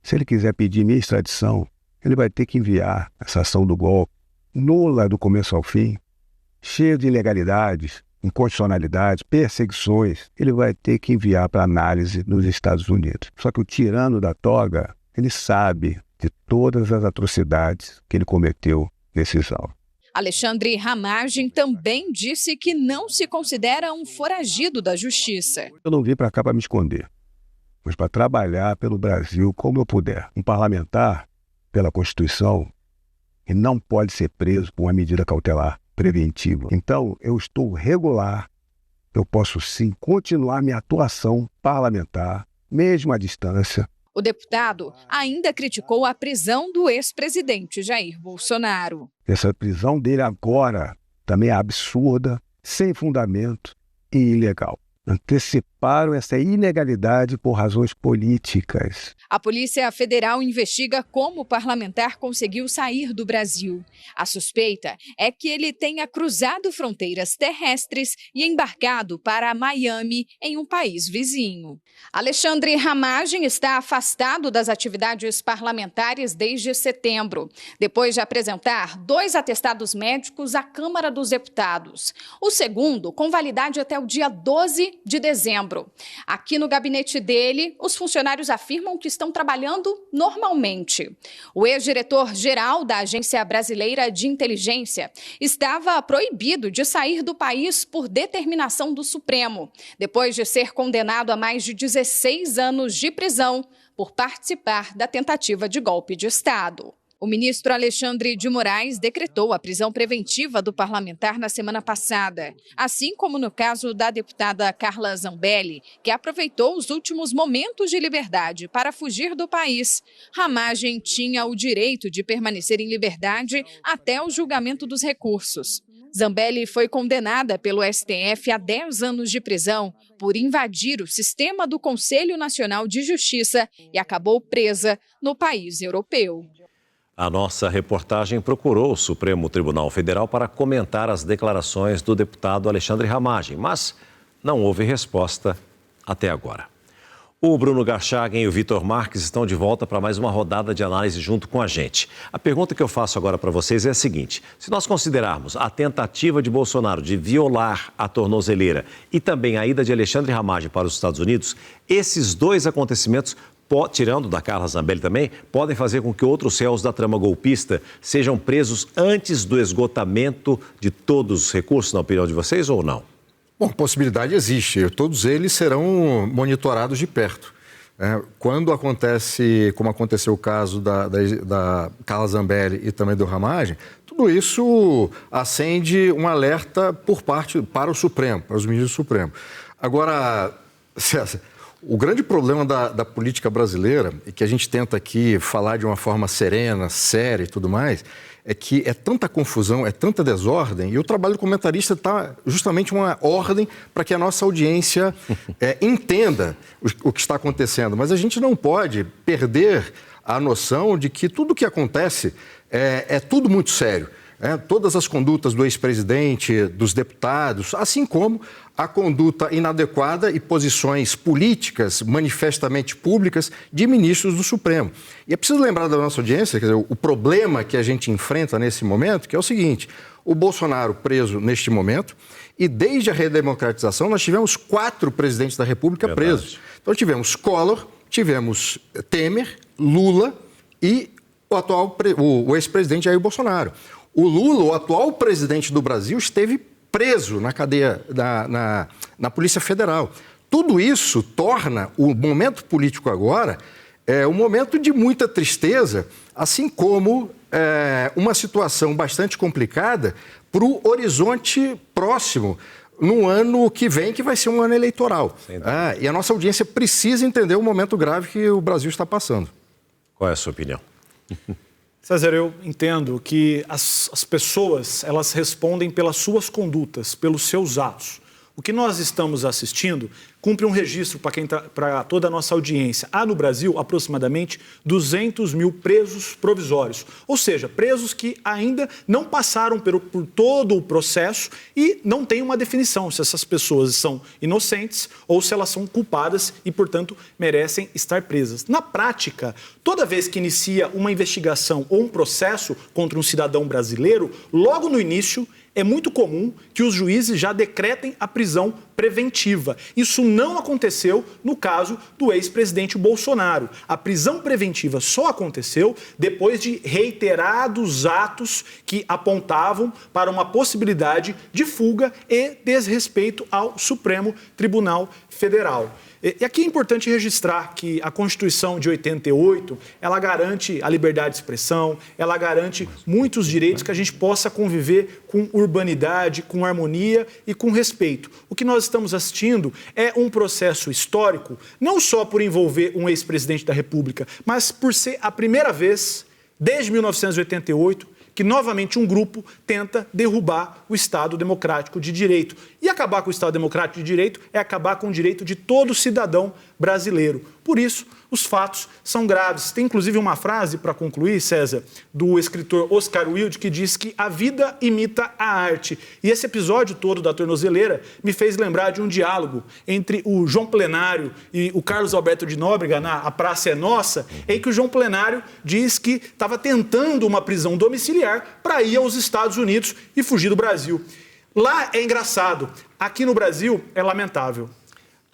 se ele quiser pedir minha extradição, ele vai ter que enviar essa ação do golpe, nula do começo ao fim, cheia de ilegalidades, inconstitucionalidades, perseguições, ele vai ter que enviar para análise nos Estados Unidos. Só que o tirano da toga, ele sabe de todas as atrocidades que ele cometeu nesses autos. Alexandre Ramagem também disse que não se considera um foragido da justiça. Eu não vim para cá para me esconder, mas para trabalhar pelo Brasil como eu puder. Um parlamentar, pela Constituição, ele não pode ser preso por uma medida cautelar preventiva. Então, eu estou regular, eu posso sim continuar minha atuação parlamentar, mesmo à distância. O deputado ainda criticou a prisão do ex-presidente Jair Bolsonaro. Essa prisão dele agora também é absurda, sem fundamento e ilegal. Anteciparam essa ilegalidade por razões políticas. A Polícia Federal investiga como o parlamentar conseguiu sair do Brasil. A suspeita é que ele tenha cruzado fronteiras terrestres e embarcado para Miami, em um país vizinho. Alexandre Ramagem está afastado das atividades parlamentares desde setembro, depois de apresentar 2 atestados médicos à Câmara dos Deputados. O segundo, com validade até o dia 12 de dezembro. Aqui no gabinete dele, os funcionários afirmam que estão trabalhando normalmente. O ex-diretor-geral da Agência Brasileira de Inteligência estava proibido de sair do país por determinação do Supremo, depois de ser condenado a mais de 16 anos de prisão por participar da tentativa de golpe de Estado. O ministro Alexandre de Moraes decretou a prisão preventiva do parlamentar na semana passada, assim como no caso da deputada Carla Zambelli, que aproveitou os últimos momentos de liberdade para fugir do país. Ramagem tinha o direito de permanecer em liberdade até o julgamento dos recursos. Zambelli foi condenada pelo STF a 10 anos de prisão por invadir o sistema do Conselho Nacional de Justiça e acabou presa no país europeu. A nossa reportagem procurou o Supremo Tribunal Federal para comentar as declarações do deputado Alexandre Ramagem, mas não houve resposta até agora. O Bruno Garchagen e o Vitor Marques estão de volta para mais uma rodada de análise junto com a gente. A pergunta que eu faço agora para vocês é a seguinte: se nós considerarmos a tentativa de Bolsonaro de violar a tornozeleira e também a ida de Alexandre Ramagem para os Estados Unidos, esses 2 acontecimentos, tirando da Carla Zambelli também, podem fazer com que outros réus da trama golpista sejam presos antes do esgotamento de todos os recursos, na opinião de vocês, ou não? Bom, possibilidade existe. Todos eles serão monitorados de perto. Quando acontece, como aconteceu o caso da Carla Zambelli e também do Ramagem, tudo isso acende um alerta para o Supremo, para os ministros do Supremo. Agora, César, o grande problema da política brasileira, e que a gente tenta aqui falar de uma forma serena, séria e tudo mais, é que é tanta confusão, é tanta desordem, e o trabalho do comentarista está justamente uma ordem para que a nossa audiência entenda o que está acontecendo. Mas a gente não pode perder a noção de que tudo o que acontece é tudo muito sério. Todas as condutas do ex-presidente, dos deputados, assim como a conduta inadequada e posições políticas manifestamente públicas de ministros do Supremo. E é preciso lembrar da nossa audiência, quer dizer, o problema que a gente enfrenta nesse momento, que é o seguinte: o Bolsonaro preso neste momento, e desde a redemocratização nós tivemos 4 presidentes da República presos. Então tivemos Collor, tivemos Temer, Lula e o ex-presidente Jair Bolsonaro. O Lula, o atual presidente do Brasil, esteve preso na cadeia na Polícia Federal. Tudo isso torna o momento político agora um momento de muita tristeza, assim como uma situação bastante complicada para o horizonte próximo, no ano que vem, que vai ser um ano eleitoral. E a nossa audiência precisa entender o momento grave que o Brasil está passando. Qual é a sua opinião? César, eu entendo que as pessoas, elas respondem pelas suas condutas, pelos seus atos. O que nós estamos assistindo cumpre um registro para toda a nossa audiência. Há no Brasil aproximadamente 200 mil presos provisórios, ou seja, presos que ainda não passaram por todo o processo e não tem uma definição se essas pessoas são inocentes ou se elas são culpadas e, portanto, merecem estar presas. Na prática, toda vez que inicia uma investigação ou um processo contra um cidadão brasileiro, logo no início, é muito comum que os juízes já decretem a prisão preventiva. Isso não aconteceu no caso do ex-presidente Bolsonaro. A prisão preventiva só aconteceu depois de reiterados atos que apontavam para uma possibilidade de fuga e desrespeito ao Supremo Tribunal Federal. E aqui é importante registrar que a Constituição de 88, ela garante a liberdade de expressão, ela garante muitos direitos que a gente possa conviver com urbanidade, com harmonia e com respeito. O que nós estamos assistindo é um processo histórico, não só por envolver um ex-presidente da República, mas por ser a primeira vez, desde 1988, que novamente um grupo tenta derrubar o Estado Democrático de Direito. E acabar com o Estado Democrático de Direito é acabar com o direito de todo cidadão brasileiro. Por isso, os fatos são graves. Tem inclusive uma frase, para concluir, César, do escritor Oscar Wilde, que diz que a vida imita a arte. E esse episódio todo da tornozeleira me fez lembrar de um diálogo entre o João Plenário e o Carlos Alberto de Nóbrega, na A Praça é Nossa, em que o João Plenário diz que estava tentando uma prisão domiciliar para ir aos Estados Unidos e fugir do Brasil. Lá é engraçado, aqui no Brasil é lamentável.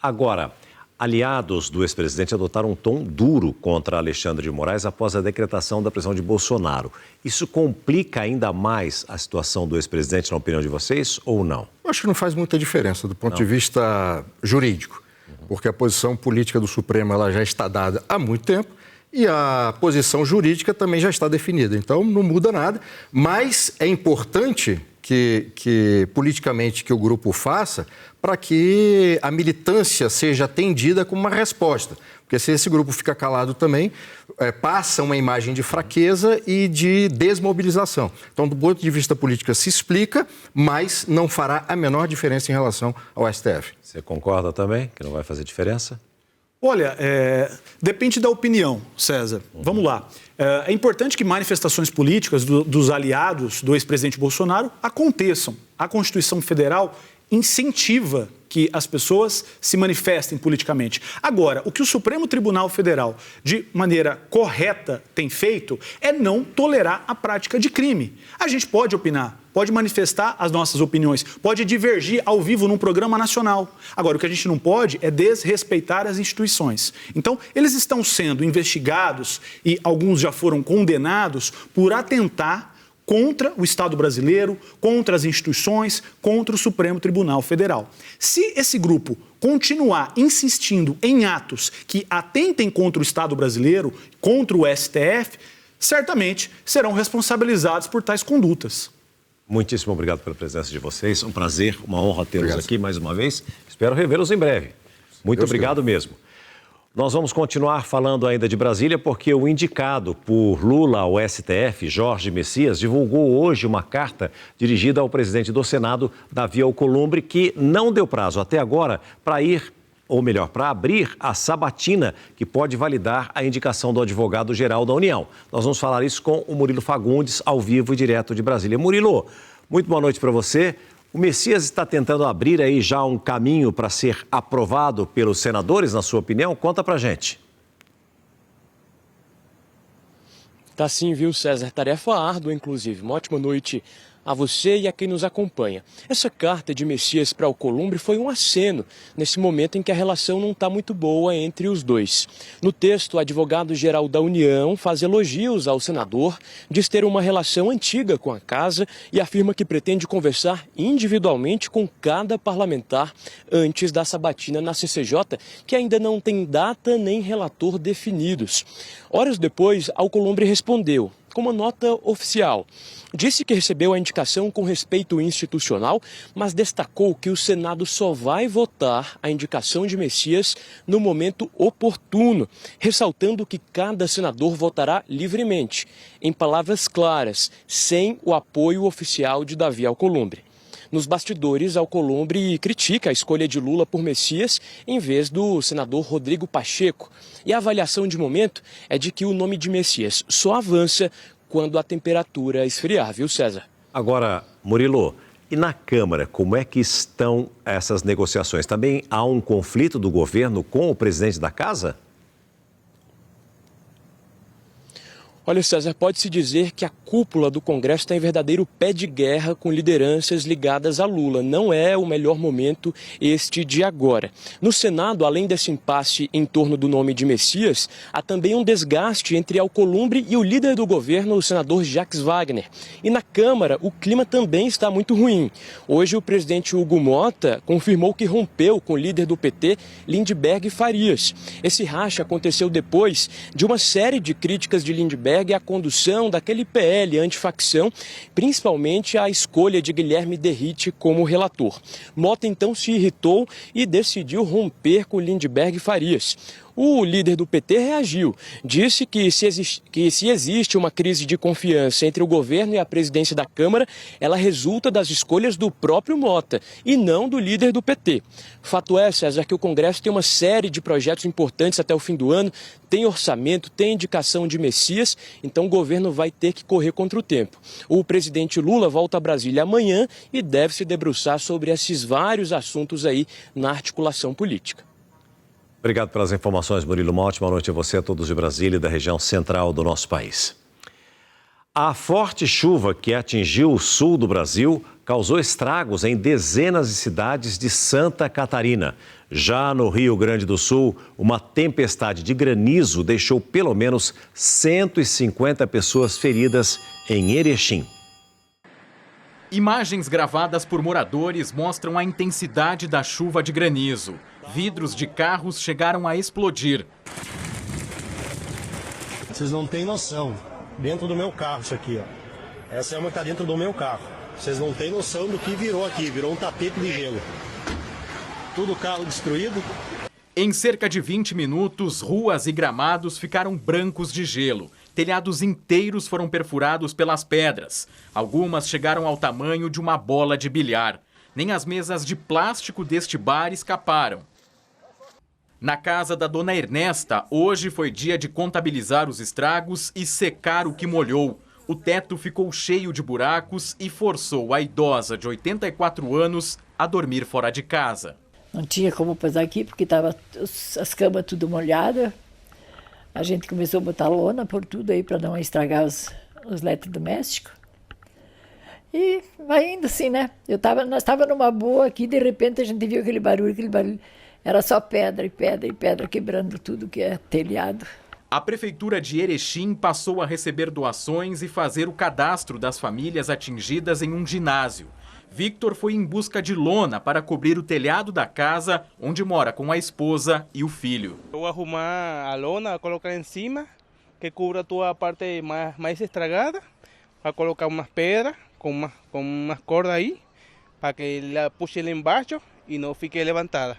Agora, aliados do ex-presidente adotaram um tom duro contra Alexandre de Moraes após a decretação da prisão de Bolsonaro. Isso complica ainda mais a situação do ex-presidente, na opinião de vocês, ou não? Eu acho que não faz muita diferença do ponto de vista jurídico, porque a posição política do Supremo ela já está dada há muito tempo e a posição jurídica também já está definida. Então, não muda nada, mas é importante que politicamente que o grupo faça para que a militância seja atendida como uma resposta. Porque se esse grupo fica calado também, passa uma imagem de fraqueza e de desmobilização. Então, do ponto de vista político, se explica, mas não fará a menor diferença em relação ao STF. Você concorda também que não vai fazer diferença? Olha, depende da opinião, César. Vamos lá. É importante que manifestações políticas dos aliados do ex-presidente Bolsonaro aconteçam. A Constituição Federal incentiva que as pessoas se manifestem politicamente. Agora, o que o Supremo Tribunal Federal, de maneira correta, tem feito é não tolerar a prática de crime. A gente pode opinar, pode manifestar as nossas opiniões, pode divergir ao vivo num programa nacional. Agora, o que a gente não pode é desrespeitar as instituições. Então, eles estão sendo investigados e alguns já foram condenados por atentar contra o Estado brasileiro, contra as instituições, contra o Supremo Tribunal Federal. Se esse grupo continuar insistindo em atos que atentem contra o Estado brasileiro, contra o STF, certamente serão responsabilizados por tais condutas. Muitíssimo obrigado pela presença de vocês. Um prazer, uma honra tê-los aqui mais uma vez. Espero revê-los em breve. Muito obrigado mesmo. Nós vamos continuar falando ainda de Brasília porque o indicado por Lula ao STF, Jorge Messias, divulgou hoje uma carta dirigida ao presidente do Senado, Davi Alcolumbre, que não deu prazo até agora para ir, ou melhor, para abrir a sabatina que pode validar a indicação do advogado-geral da União. Nós vamos falar isso com o Murilo Fagundes, ao vivo e direto de Brasília. Murilo, muito boa noite para você. O Messias está tentando abrir aí já um caminho para ser aprovado pelos senadores, na sua opinião? Conta pra gente. Tá sim, viu, César? Tarefa árdua, inclusive. Uma ótima noite a você e a quem nos acompanha. Essa carta de Messias para Alcolumbre foi um aceno nesse momento em que a relação não está muito boa entre os dois. No texto, o advogado-geral da União faz elogios ao senador, diz ter uma relação antiga com a casa e afirma que pretende conversar individualmente com cada parlamentar antes da sabatina na CCJ, que ainda não tem data nem relator definidos. Horas depois, Alcolumbre respondeu com uma nota oficial. Disse que recebeu a indicação com respeito institucional, mas destacou que o Senado só vai votar a indicação de Messias no momento oportuno, ressaltando que cada senador votará livremente, em palavras claras, sem o apoio oficial de Davi Alcolumbre. Nos bastidores, Alcolumbre critica a escolha de Lula por Messias em vez do senador Rodrigo Pacheco. E a avaliação de momento é de que o nome de Messias só avança quando a temperatura esfriar, viu, César? Agora, Murilo, e na Câmara, como é que estão essas negociações? Também há um conflito do governo com o presidente da Casa? Olha, César, pode-se dizer que a cúpula do Congresso está em verdadeiro pé de guerra com lideranças ligadas a Lula. Não é o melhor momento este de agora. No Senado, além desse impasse em torno do nome de Messias, há também um desgaste entre Alcolumbre e o líder do governo, o senador Jacques Wagner. E na Câmara, o clima também está muito ruim. Hoje, o presidente Hugo Mota confirmou que rompeu com o líder do PT, Lindbergh Farias. Esse racha aconteceu depois de uma série de críticas de Lindbergh à condução daquele PL antifacção, principalmente a escolha de Guilherme Derrite como relator. Mota então se irritou e decidiu romper com Lindbergh Farias. O líder do PT reagiu, disse que se existe uma crise de confiança entre o governo e a presidência da Câmara, ela resulta das escolhas do próprio Mota e não do líder do PT. Fato é, César, que o Congresso tem uma série de projetos importantes até o fim do ano, tem orçamento, tem indicação de Messias, então o governo vai ter que correr contra o tempo. O presidente Lula volta a Brasília amanhã e deve se debruçar sobre esses vários assuntos aí na articulação política. Obrigado pelas informações, Murilo. Uma ótima noite a você, a todos de Brasília e da região central do nosso país. A forte chuva que atingiu o sul do Brasil causou estragos em dezenas de cidades de Santa Catarina. Já no Rio Grande do Sul, uma tempestade de granizo deixou pelo menos 150 pessoas feridas em Erechim. Imagens gravadas por moradores mostram a intensidade da chuva de granizo. Vidros de carros chegaram a explodir. Vocês não têm noção. Dentro do meu carro isso aqui, ó. Essa é uma que está dentro do meu carro. Vocês não têm noção do que virou aqui. Virou um tapete de gelo. Tudo carro destruído. Em cerca de 20 minutos, ruas e gramados ficaram brancos de gelo. Telhados inteiros foram perfurados pelas pedras. Algumas chegaram ao tamanho de uma bola de bilhar. Nem as mesas de plástico deste bar escaparam. Na casa da dona Ernesta, hoje foi dia de contabilizar os estragos e secar o que molhou. O teto ficou cheio de buracos e forçou a idosa de 84 anos a dormir fora de casa. Não tinha como passar aqui porque estavam as camas tudo molhadas. A gente começou a botar lona por tudo aí para não estragar os eletrodomésticos. E vai indo assim, né? Nós estávamos numa boa aqui, de repente a gente viu aquele barulho. Era só pedra e pedra e pedra quebrando tudo que é telhado. A Prefeitura de Erechim passou a receber doações e fazer o cadastro das famílias atingidas em um ginásio. Victor foi em busca de lona para cobrir o telhado da casa onde mora com a esposa e o filho. Vou arrumar a lona, colocar em cima, que cubra toda a parte mais estragada, para colocar umas pedras com umas cordas aí, para que ela puxe lá embaixo e não fique levantada.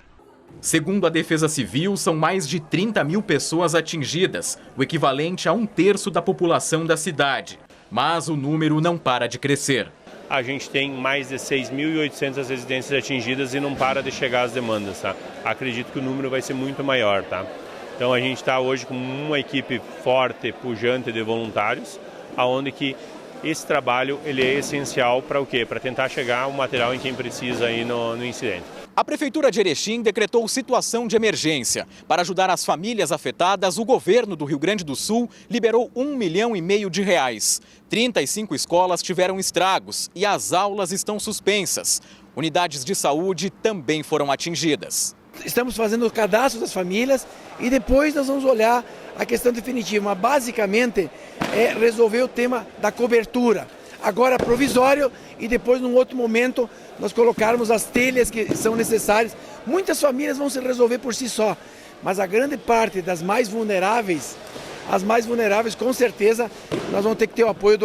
Segundo a Defesa Civil, são mais de 30 mil pessoas atingidas, o equivalente a 1/3 da população da cidade. Mas o número não para de crescer. A gente tem mais de 6.800 residências atingidas e não para de chegar as demandas, tá? Acredito que o número vai ser muito maior, tá? Então a gente está hoje com uma equipe forte, pujante de voluntários, aonde que esse trabalho ele é essencial para o quê? Para tentar chegar o material em quem precisa aí no incidente. A Prefeitura de Erechim decretou situação de emergência. Para ajudar as famílias afetadas, o governo do Rio Grande do Sul liberou R$1,5 milhão. 35 escolas tiveram estragos e as aulas estão suspensas. Unidades de saúde também foram atingidas. Estamos fazendo o cadastro das famílias e depois nós vamos olhar a questão definitiva. Mas basicamente é resolver o tema da cobertura. Agora provisório e depois num outro momento nós colocarmos as telhas que são necessárias. Muitas famílias vão se resolver por si só, mas a grande parte das mais vulneráveis, as mais vulneráveis com certeza nós vamos ter que ter o apoio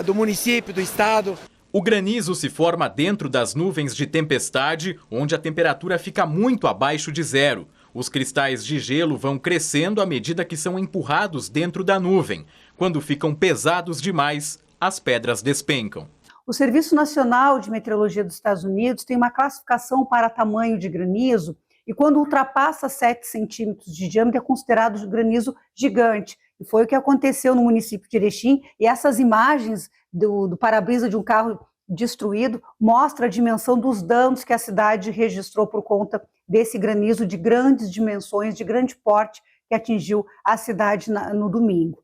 do município, do estado. O granizo se forma dentro das nuvens de tempestade, onde a temperatura fica muito abaixo de zero. Os cristais de gelo vão crescendo à medida que são empurrados dentro da nuvem. Quando ficam pesados demais, as pedras despencam. O Serviço Nacional de Meteorologia dos Estados Unidos tem uma classificação para tamanho de granizo e quando ultrapassa 7 centímetros de diâmetro é considerado granizo gigante. E foi o que aconteceu no município de Erechim e essas imagens do para-brisa de um carro destruído mostram a dimensão dos danos que a cidade registrou por conta desse granizo de grandes dimensões, de grande porte que atingiu a cidade no domingo.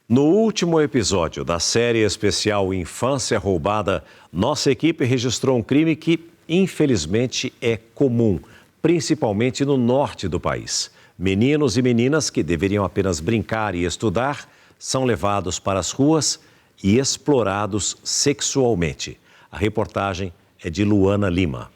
No último episódio da série especial Infância Roubada, nossa equipe registrou um crime que, infelizmente, é comum, principalmente no norte do país. Meninos e meninas que deveriam apenas brincar e estudar são levados para as ruas e explorados sexualmente. A reportagem é de Luana Lima.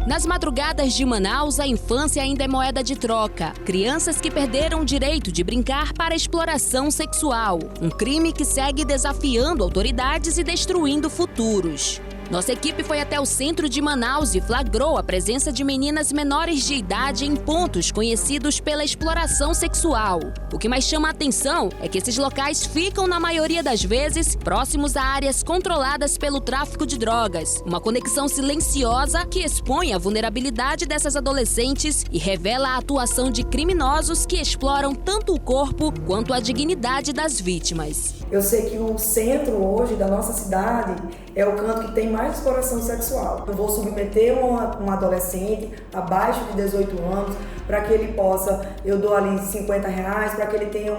Nas madrugadas de Manaus, a infância ainda é moeda de troca. Crianças que perderam o direito de brincar para exploração sexual. Um crime que segue desafiando autoridades e destruindo futuros. Nossa equipe foi até o centro de Manaus e flagrou a presença de meninas menores de idade em pontos conhecidos pela exploração sexual. O que mais chama a atenção é que esses locais ficam, na maioria das vezes, próximos a áreas controladas pelo tráfico de drogas. Uma conexão silenciosa que expõe a vulnerabilidade dessas adolescentes e revela a atuação de criminosos que exploram tanto o corpo quanto a dignidade das vítimas. Eu sei que o centro hoje da nossa cidade é o canto que tem mais exploração sexual. Eu vou submeter um adolescente abaixo de 18 anos para que ele possa, eu dou ali R$50 para que ele tenha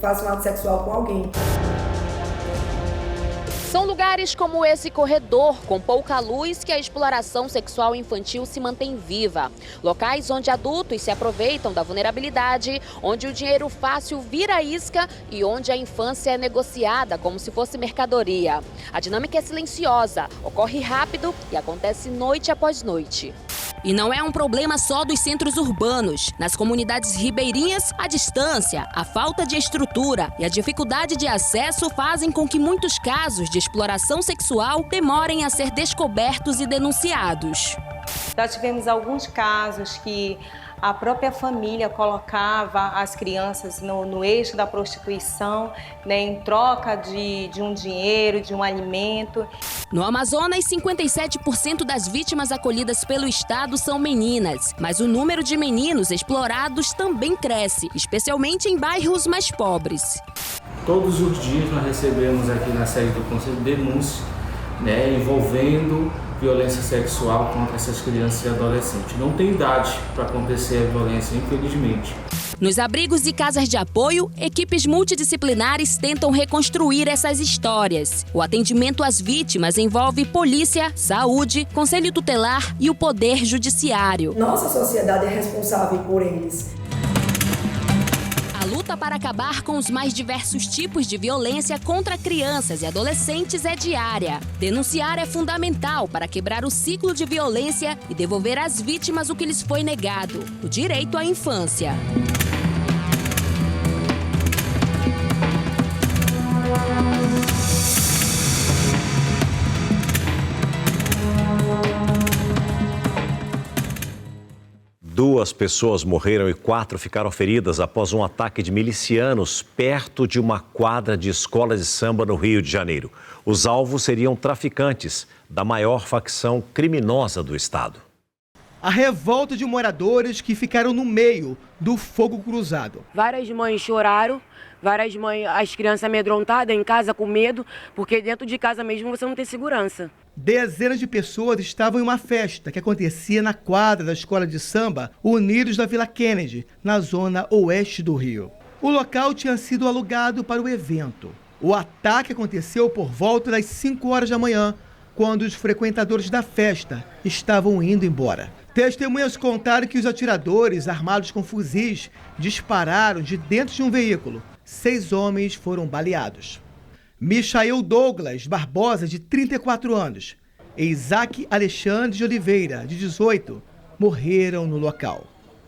faça um ato sexual com alguém. São lugares como esse corredor, com pouca luz, que a exploração sexual infantil se mantém viva. Locais onde adultos se aproveitam da vulnerabilidade, onde o dinheiro fácil vira isca e onde a infância é negociada como se fosse mercadoria. A dinâmica é silenciosa, ocorre rápido e acontece noite após noite. E não é um problema só dos centros urbanos. Nas comunidades ribeirinhas, a distância, a falta de estrutura e a dificuldade de acesso fazem com que muitos casos de exploração sexual demorem a ser descobertos e denunciados. Nós tivemos alguns casos que a própria família colocava as crianças no eixo da prostituição, né, em troca de um dinheiro, de um alimento. No Amazonas, 57% das vítimas acolhidas pelo Estado são meninas. Mas o número de meninos explorados também cresce, especialmente em bairros mais pobres. Todos os dias nós recebemos aqui na sede do Conselho denúncias, né, envolvendo violência sexual contra essas crianças e adolescentes. Não tem idade para acontecer a violência, infelizmente. Nos abrigos e casas de apoio, equipes multidisciplinares tentam reconstruir essas histórias. O atendimento às vítimas envolve polícia, saúde, conselho tutelar e o poder judiciário. Nossa sociedade é responsável por eles. A luta para acabar com os mais diversos tipos de violência contra crianças e adolescentes é diária. Denunciar é fundamental para quebrar o ciclo de violência e devolver às vítimas o que lhes foi negado: o direito à infância. Duas pessoas morreram e 4 ficaram feridas após um ataque de milicianos perto de uma quadra de escola de samba no Rio de Janeiro. Os alvos seriam traficantes da maior facção criminosa do estado. A revolta de moradores que ficaram no meio do fogo cruzado. Várias mães choraram, várias mães, as crianças amedrontadas em casa com medo, porque dentro de casa mesmo você não tem segurança. Dezenas de pessoas estavam em uma festa que acontecia na quadra da escola de samba Unidos da Vila Kennedy, na zona oeste do Rio. O local tinha sido alugado para o evento. O ataque aconteceu por volta das 5 horas da manhã, quando os frequentadores da festa estavam indo embora. Testemunhas contaram que os atiradores, armados com fuzis, dispararam de dentro de um veículo. 6 homens foram baleados. Michael Douglas Barbosa, de 34 anos, e Isaac Alexandre de Oliveira, de 18, morreram no local.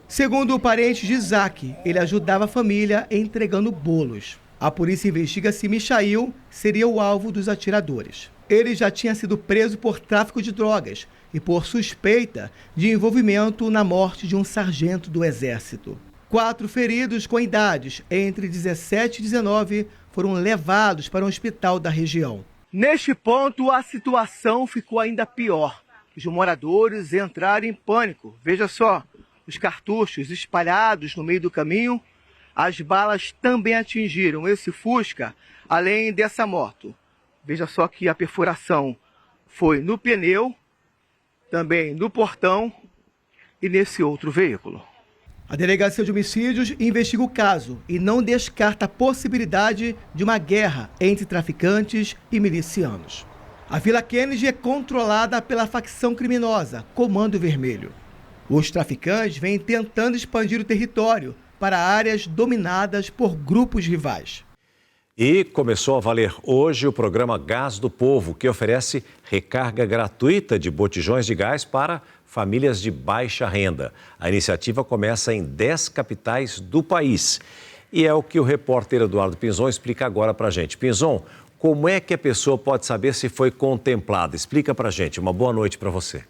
Segundo o parente de Isaac, ele ajudava a família entregando bolos. A polícia investiga se Michael seria o alvo dos atiradores. Ele já tinha sido preso por tráfico de drogas e por suspeita de envolvimento na morte de um sargento do Exército. 4 feridos com idades entre 17 e 19 foram levados para um hospital da região. Neste ponto, a situação ficou ainda pior. Os moradores entraram em pânico. Veja só, os cartuchos espalhados no meio do caminho. As balas também atingiram esse Fusca, além dessa moto. Veja só que a perfuração foi no pneu, também no portão e nesse outro veículo. A Delegacia de Homicídios investiga o caso e não descarta a possibilidade de uma guerra entre traficantes e milicianos. A Vila Kennedy é controlada pela facção criminosa Comando Vermelho. Os traficantes vêm tentando expandir o território para áreas dominadas por grupos rivais. E começou a valer hoje o programa Gás do Povo, que oferece recarga gratuita de botijões de gás para famílias de baixa renda. A iniciativa começa em 10 capitais do país. E é o que o repórter Eduardo Pinzon explica agora para a gente. Pinzon, como é que a pessoa pode saber se foi contemplada? Explica para a gente. Uma boa noite para você.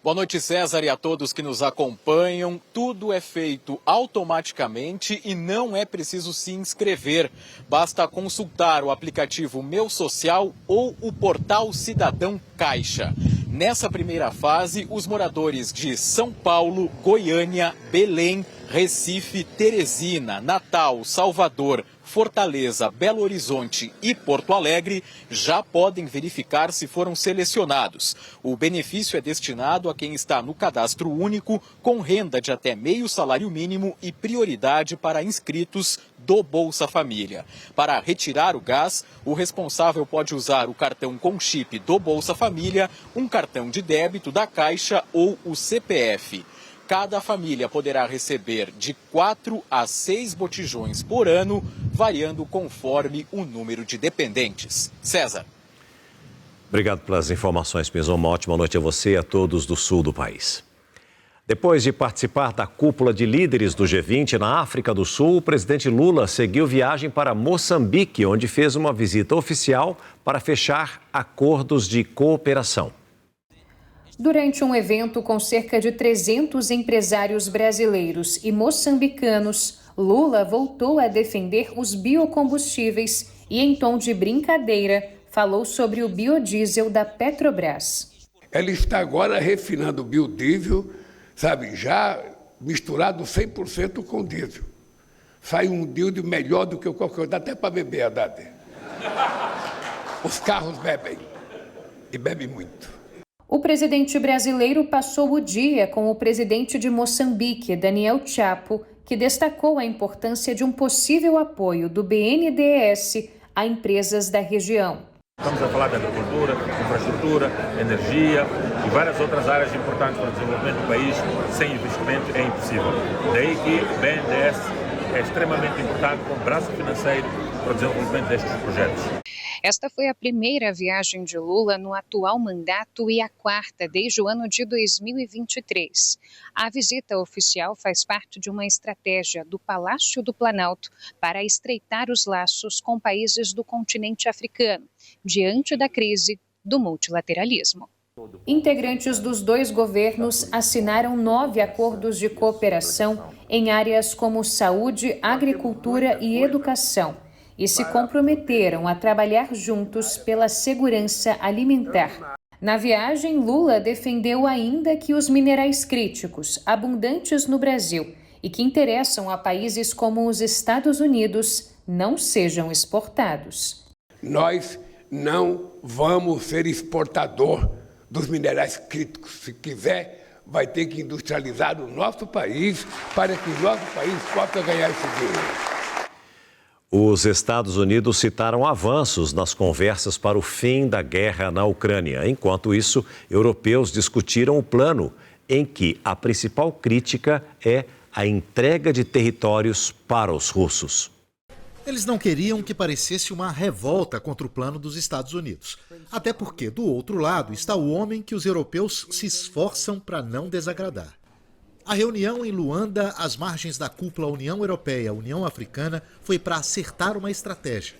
Boa noite, César, e a todos que nos acompanham. Tudo é feito automaticamente e não é preciso se inscrever. Basta consultar o aplicativo Meu Social ou o portal Cidadão Caixa. Nessa primeira fase, os moradores de São Paulo, Goiânia, Belém, Recife, Teresina, Natal, Salvador, Fortaleza, Belo Horizonte e Porto Alegre já podem verificar se foram selecionados. O benefício é destinado a quem está no cadastro único, com renda de até meio salário mínimo e prioridade para inscritos do Bolsa Família. Para retirar o gás, o responsável pode usar o cartão com chip do Bolsa Família, um cartão de débito da Caixa ou o CPF. Cada família poderá receber de 4 a 6 botijões por ano, variando conforme o número de dependentes. César. Obrigado pelas informações, Pinzon. Uma ótima noite a você e a todos do sul do país. Depois de participar da cúpula de líderes do G20 na África do Sul, o presidente Lula seguiu viagem para Moçambique, onde fez uma visita oficial para fechar acordos de cooperação. Durante um evento com cerca de 300 empresários brasileiros e moçambicanos, Lula voltou a defender os biocombustíveis e, em tom de brincadeira, falou sobre o biodiesel da Petrobras. Ela está agora refinando o biodiesel, sabe, já misturado 100% com diesel. Sai um diesel melhor do que qualquer outro, dá até para beber, Haddad. Os carros bebem, e bebem muito. O presidente brasileiro passou o dia com o presidente de Moçambique, Daniel Chapo, que destacou a importância de um possível apoio do BNDES a empresas da região. Estamos a falar de agricultura, infraestrutura, energia e várias outras áreas importantes para o desenvolvimento do país. Sem investimento é impossível. Daí que o BNDES é extremamente importante como braço financeiro para o desenvolvimento destes projetos. Esta foi a primeira viagem de Lula no atual mandato e a quarta desde o ano de 2023. A visita oficial faz parte de uma estratégia do Palácio do Planalto para estreitar os laços com países do continente africano, diante da crise do multilateralismo. Integrantes dos dois governos assinaram 9 acordos de cooperação em áreas como saúde, agricultura e educação, e se comprometeram a trabalhar juntos pela segurança alimentar. Na viagem, Lula defendeu ainda que os minerais críticos, abundantes no Brasil e que interessam a países como os Estados Unidos, não sejam exportados. Nós não vamos ser exportador dos minerais críticos. Se quiser, vai ter que industrializar o nosso país para que o nosso país possa ganhar esse dinheiro. Os Estados Unidos citaram avanços nas conversas para o fim da guerra na Ucrânia. Enquanto isso, europeus discutiram o plano em que a principal crítica é a entrega de territórios para os russos. Eles não queriam que parecesse uma revolta contra o plano dos Estados Unidos. Até porque, do outro lado, está o homem que os europeus se esforçam para não desagradar. A reunião em Luanda, às margens da cúpula União Europeia-União Africana, foi para acertar uma estratégia.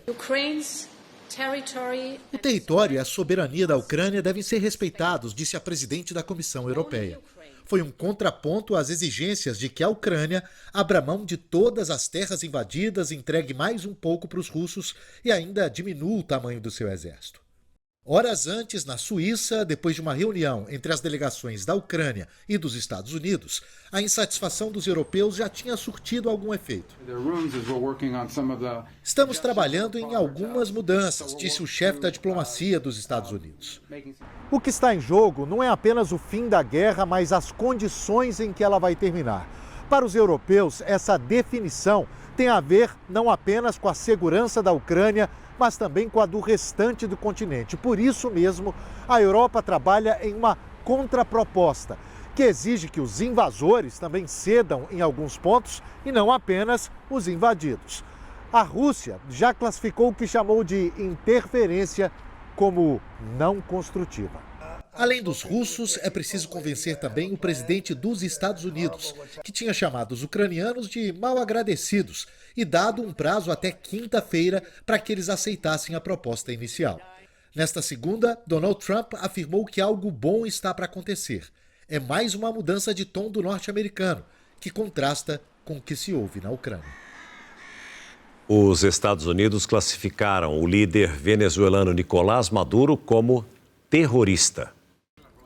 O território e a soberania da Ucrânia devem ser respeitados, disse a presidente da Comissão Europeia. Foi um contraponto às exigências de que a Ucrânia abra mão de todas as terras invadidas, entregue mais um pouco para os russos e ainda diminua o tamanho do seu exército. Horas antes, na Suíça, depois de uma reunião entre as delegações da Ucrânia e dos Estados Unidos, a insatisfação dos europeus já tinha surtido algum efeito. Estamos trabalhando em algumas mudanças, disse o chefe da diplomacia dos Estados Unidos. O que está em jogo não é apenas o fim da guerra, mas as condições em que ela vai terminar. Para os europeus, essa definição tem a ver não apenas com a segurança da Ucrânia, mas também com a do restante do continente. Por isso mesmo, a Europa trabalha em uma contraproposta, que exige que os invasores também cedam em alguns pontos e não apenas os invadidos. A Rússia já classificou o que chamou de interferência como não construtiva. Além dos russos, é preciso convencer também o presidente dos Estados Unidos, que tinha chamado os ucranianos de mal agradecidos e dado um prazo até quinta-feira para que eles aceitassem a proposta inicial. Nesta segunda, Donald Trump afirmou que algo bom está para acontecer. É mais uma mudança de tom do norte-americano, que contrasta com o que se ouve na Ucrânia. Os Estados Unidos classificaram o líder venezuelano Nicolás Maduro como terrorista.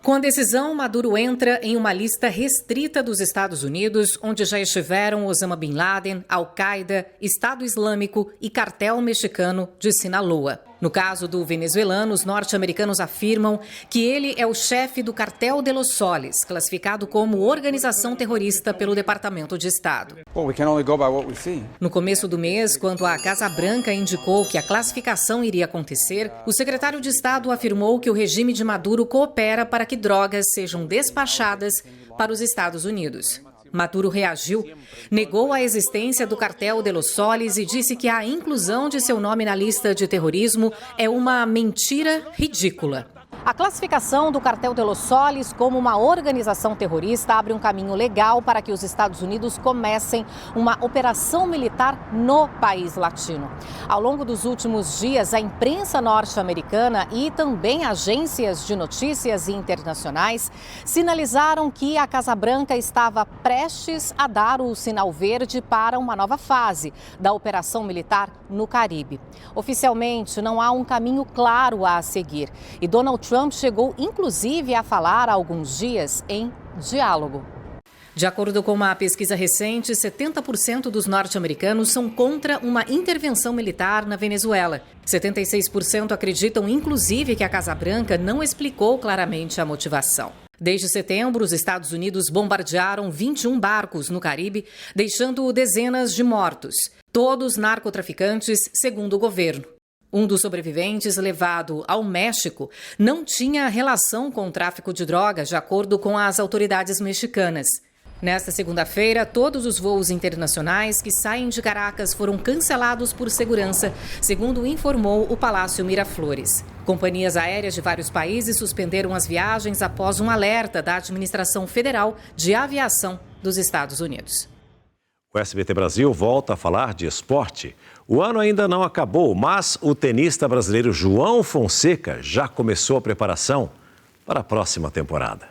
Com a decisão, Maduro entra em uma lista restrita dos Estados Unidos, onde já estiveram Osama Bin Laden, Al-Qaeda, Estado Islâmico e cartel mexicano de Sinaloa. No caso do venezuelano, os norte-americanos afirmam que ele é o chefe do cartel de Los Soles, classificado como organização terrorista pelo Departamento de Estado. No começo do mês, quando a Casa Branca indicou que a classificação iria acontecer, o secretário de Estado afirmou que o regime de Maduro coopera para que drogas sejam despachadas para os Estados Unidos. Maduro reagiu, negou a existência do cartel de Los Soles e disse que a inclusão de seu nome na lista de terrorismo é uma mentira ridícula. A classificação do cartel de Los Soles como uma organização terrorista abre um caminho legal para que os Estados Unidos comecem uma operação militar no país latino. Ao longo dos últimos dias, a imprensa norte-americana e também agências de notícias internacionais sinalizaram que a Casa Branca estava prestes a dar o sinal verde para uma nova fase da operação militar no Caribe. Oficialmente, não há um caminho claro a seguir e Donald Trump chegou inclusive a falar há alguns dias em diálogo. De acordo com uma pesquisa recente, 70% dos norte-americanos são contra uma intervenção militar na Venezuela. 76% acreditam, inclusive, que a Casa Branca não explicou claramente a motivação. Desde setembro, os Estados Unidos bombardearam 21 barcos no Caribe, deixando dezenas de mortos, todos narcotraficantes, segundo o governo. Um dos sobreviventes, levado ao México, não tinha relação com o tráfico de drogas, de acordo com as autoridades mexicanas. Nesta segunda-feira, todos os voos internacionais que saem de Caracas foram cancelados por segurança, segundo informou o Palácio Miraflores. Companhias aéreas de vários países suspenderam as viagens após um alerta da Administração Federal de Aviação dos Estados Unidos. O SBT Brasil volta a falar de esporte. O ano ainda não acabou, mas o tenista brasileiro João Fonseca já começou a preparação para a próxima temporada.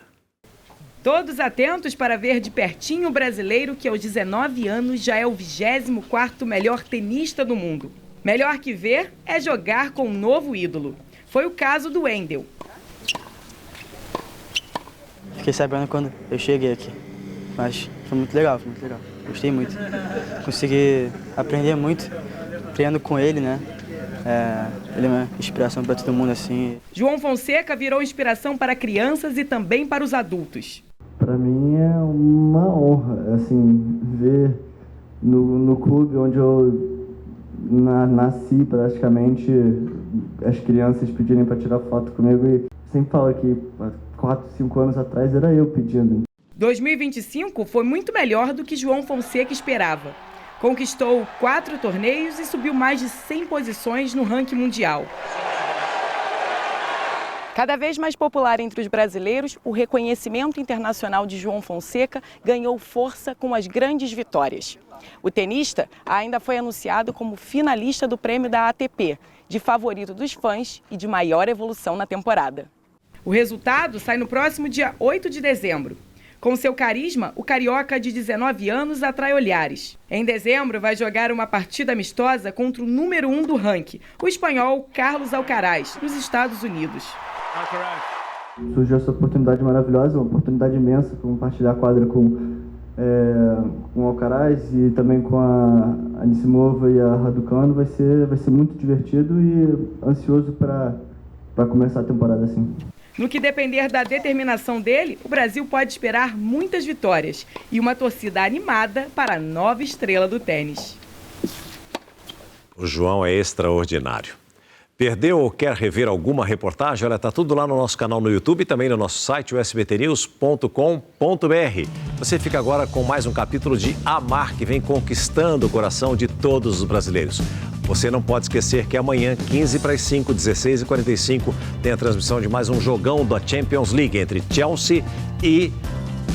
Todos atentos para ver de pertinho o brasileiro que aos 19 anos já é o 24º melhor tenista do mundo. Melhor que ver é jogar com um novo ídolo. Foi o caso do Wendel. Fiquei sabendo quando eu cheguei aqui, mas foi muito legal, Gostei muito. Consegui aprender muito, aprendendo com ele, né? Ele é uma inspiração para todo mundo, assim. João Fonseca virou inspiração para crianças e também para os adultos. Para mim é uma honra, assim, ver no clube onde eu nasci praticamente, as crianças pedirem para tirar foto comigo e sempre falo que 4, 5 anos atrás era eu pedindo. 2025 foi muito melhor do que João Fonseca esperava. Conquistou 4 torneios e subiu mais de 100 posições no ranking mundial. Cada vez mais popular entre os brasileiros, o reconhecimento internacional de João Fonseca ganhou força com as grandes vitórias. O tenista ainda foi anunciado como finalista do prêmio da ATP, de favorito dos fãs e de maior evolução na temporada. O resultado sai no próximo dia 8 de dezembro. Com seu carisma, o carioca de 19 anos atrai olhares. Em dezembro, vai jogar uma partida amistosa contra o número 1 do ranking, o espanhol Carlos Alcaraz, nos Estados Unidos. Surgiu essa oportunidade maravilhosa, uma oportunidade imensa para compartilhar a quadra com o Alcaraz e também com a Anisimova e a Raducanu. Vai ser muito divertido e ansioso para começar a temporada assim. No que depender da determinação dele, o Brasil pode esperar muitas vitórias e uma torcida animada para a nova estrela do tênis. O João é extraordinário. Perdeu ou quer rever alguma reportagem? Olha, tá tudo lá no nosso canal no YouTube e também no nosso site, o sbtnews.com.br. Você fica agora com mais um capítulo de Amar, que vem conquistando o coração de todos os brasileiros. Você não pode esquecer que amanhã, 15 para as 5, 16h45, tem a transmissão de mais um jogão da Champions League entre Chelsea e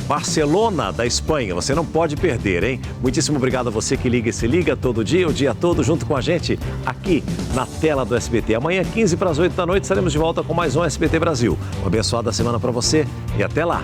Barcelona da Espanha. Você não pode perder, hein? Muitíssimo obrigado a você que liga e se liga todo dia, o dia todo, junto com a gente aqui na tela do SBT. Amanhã, 15 para as 8 da noite, estaremos de volta com mais um SBT Brasil. Uma abençoada semana para você e até lá!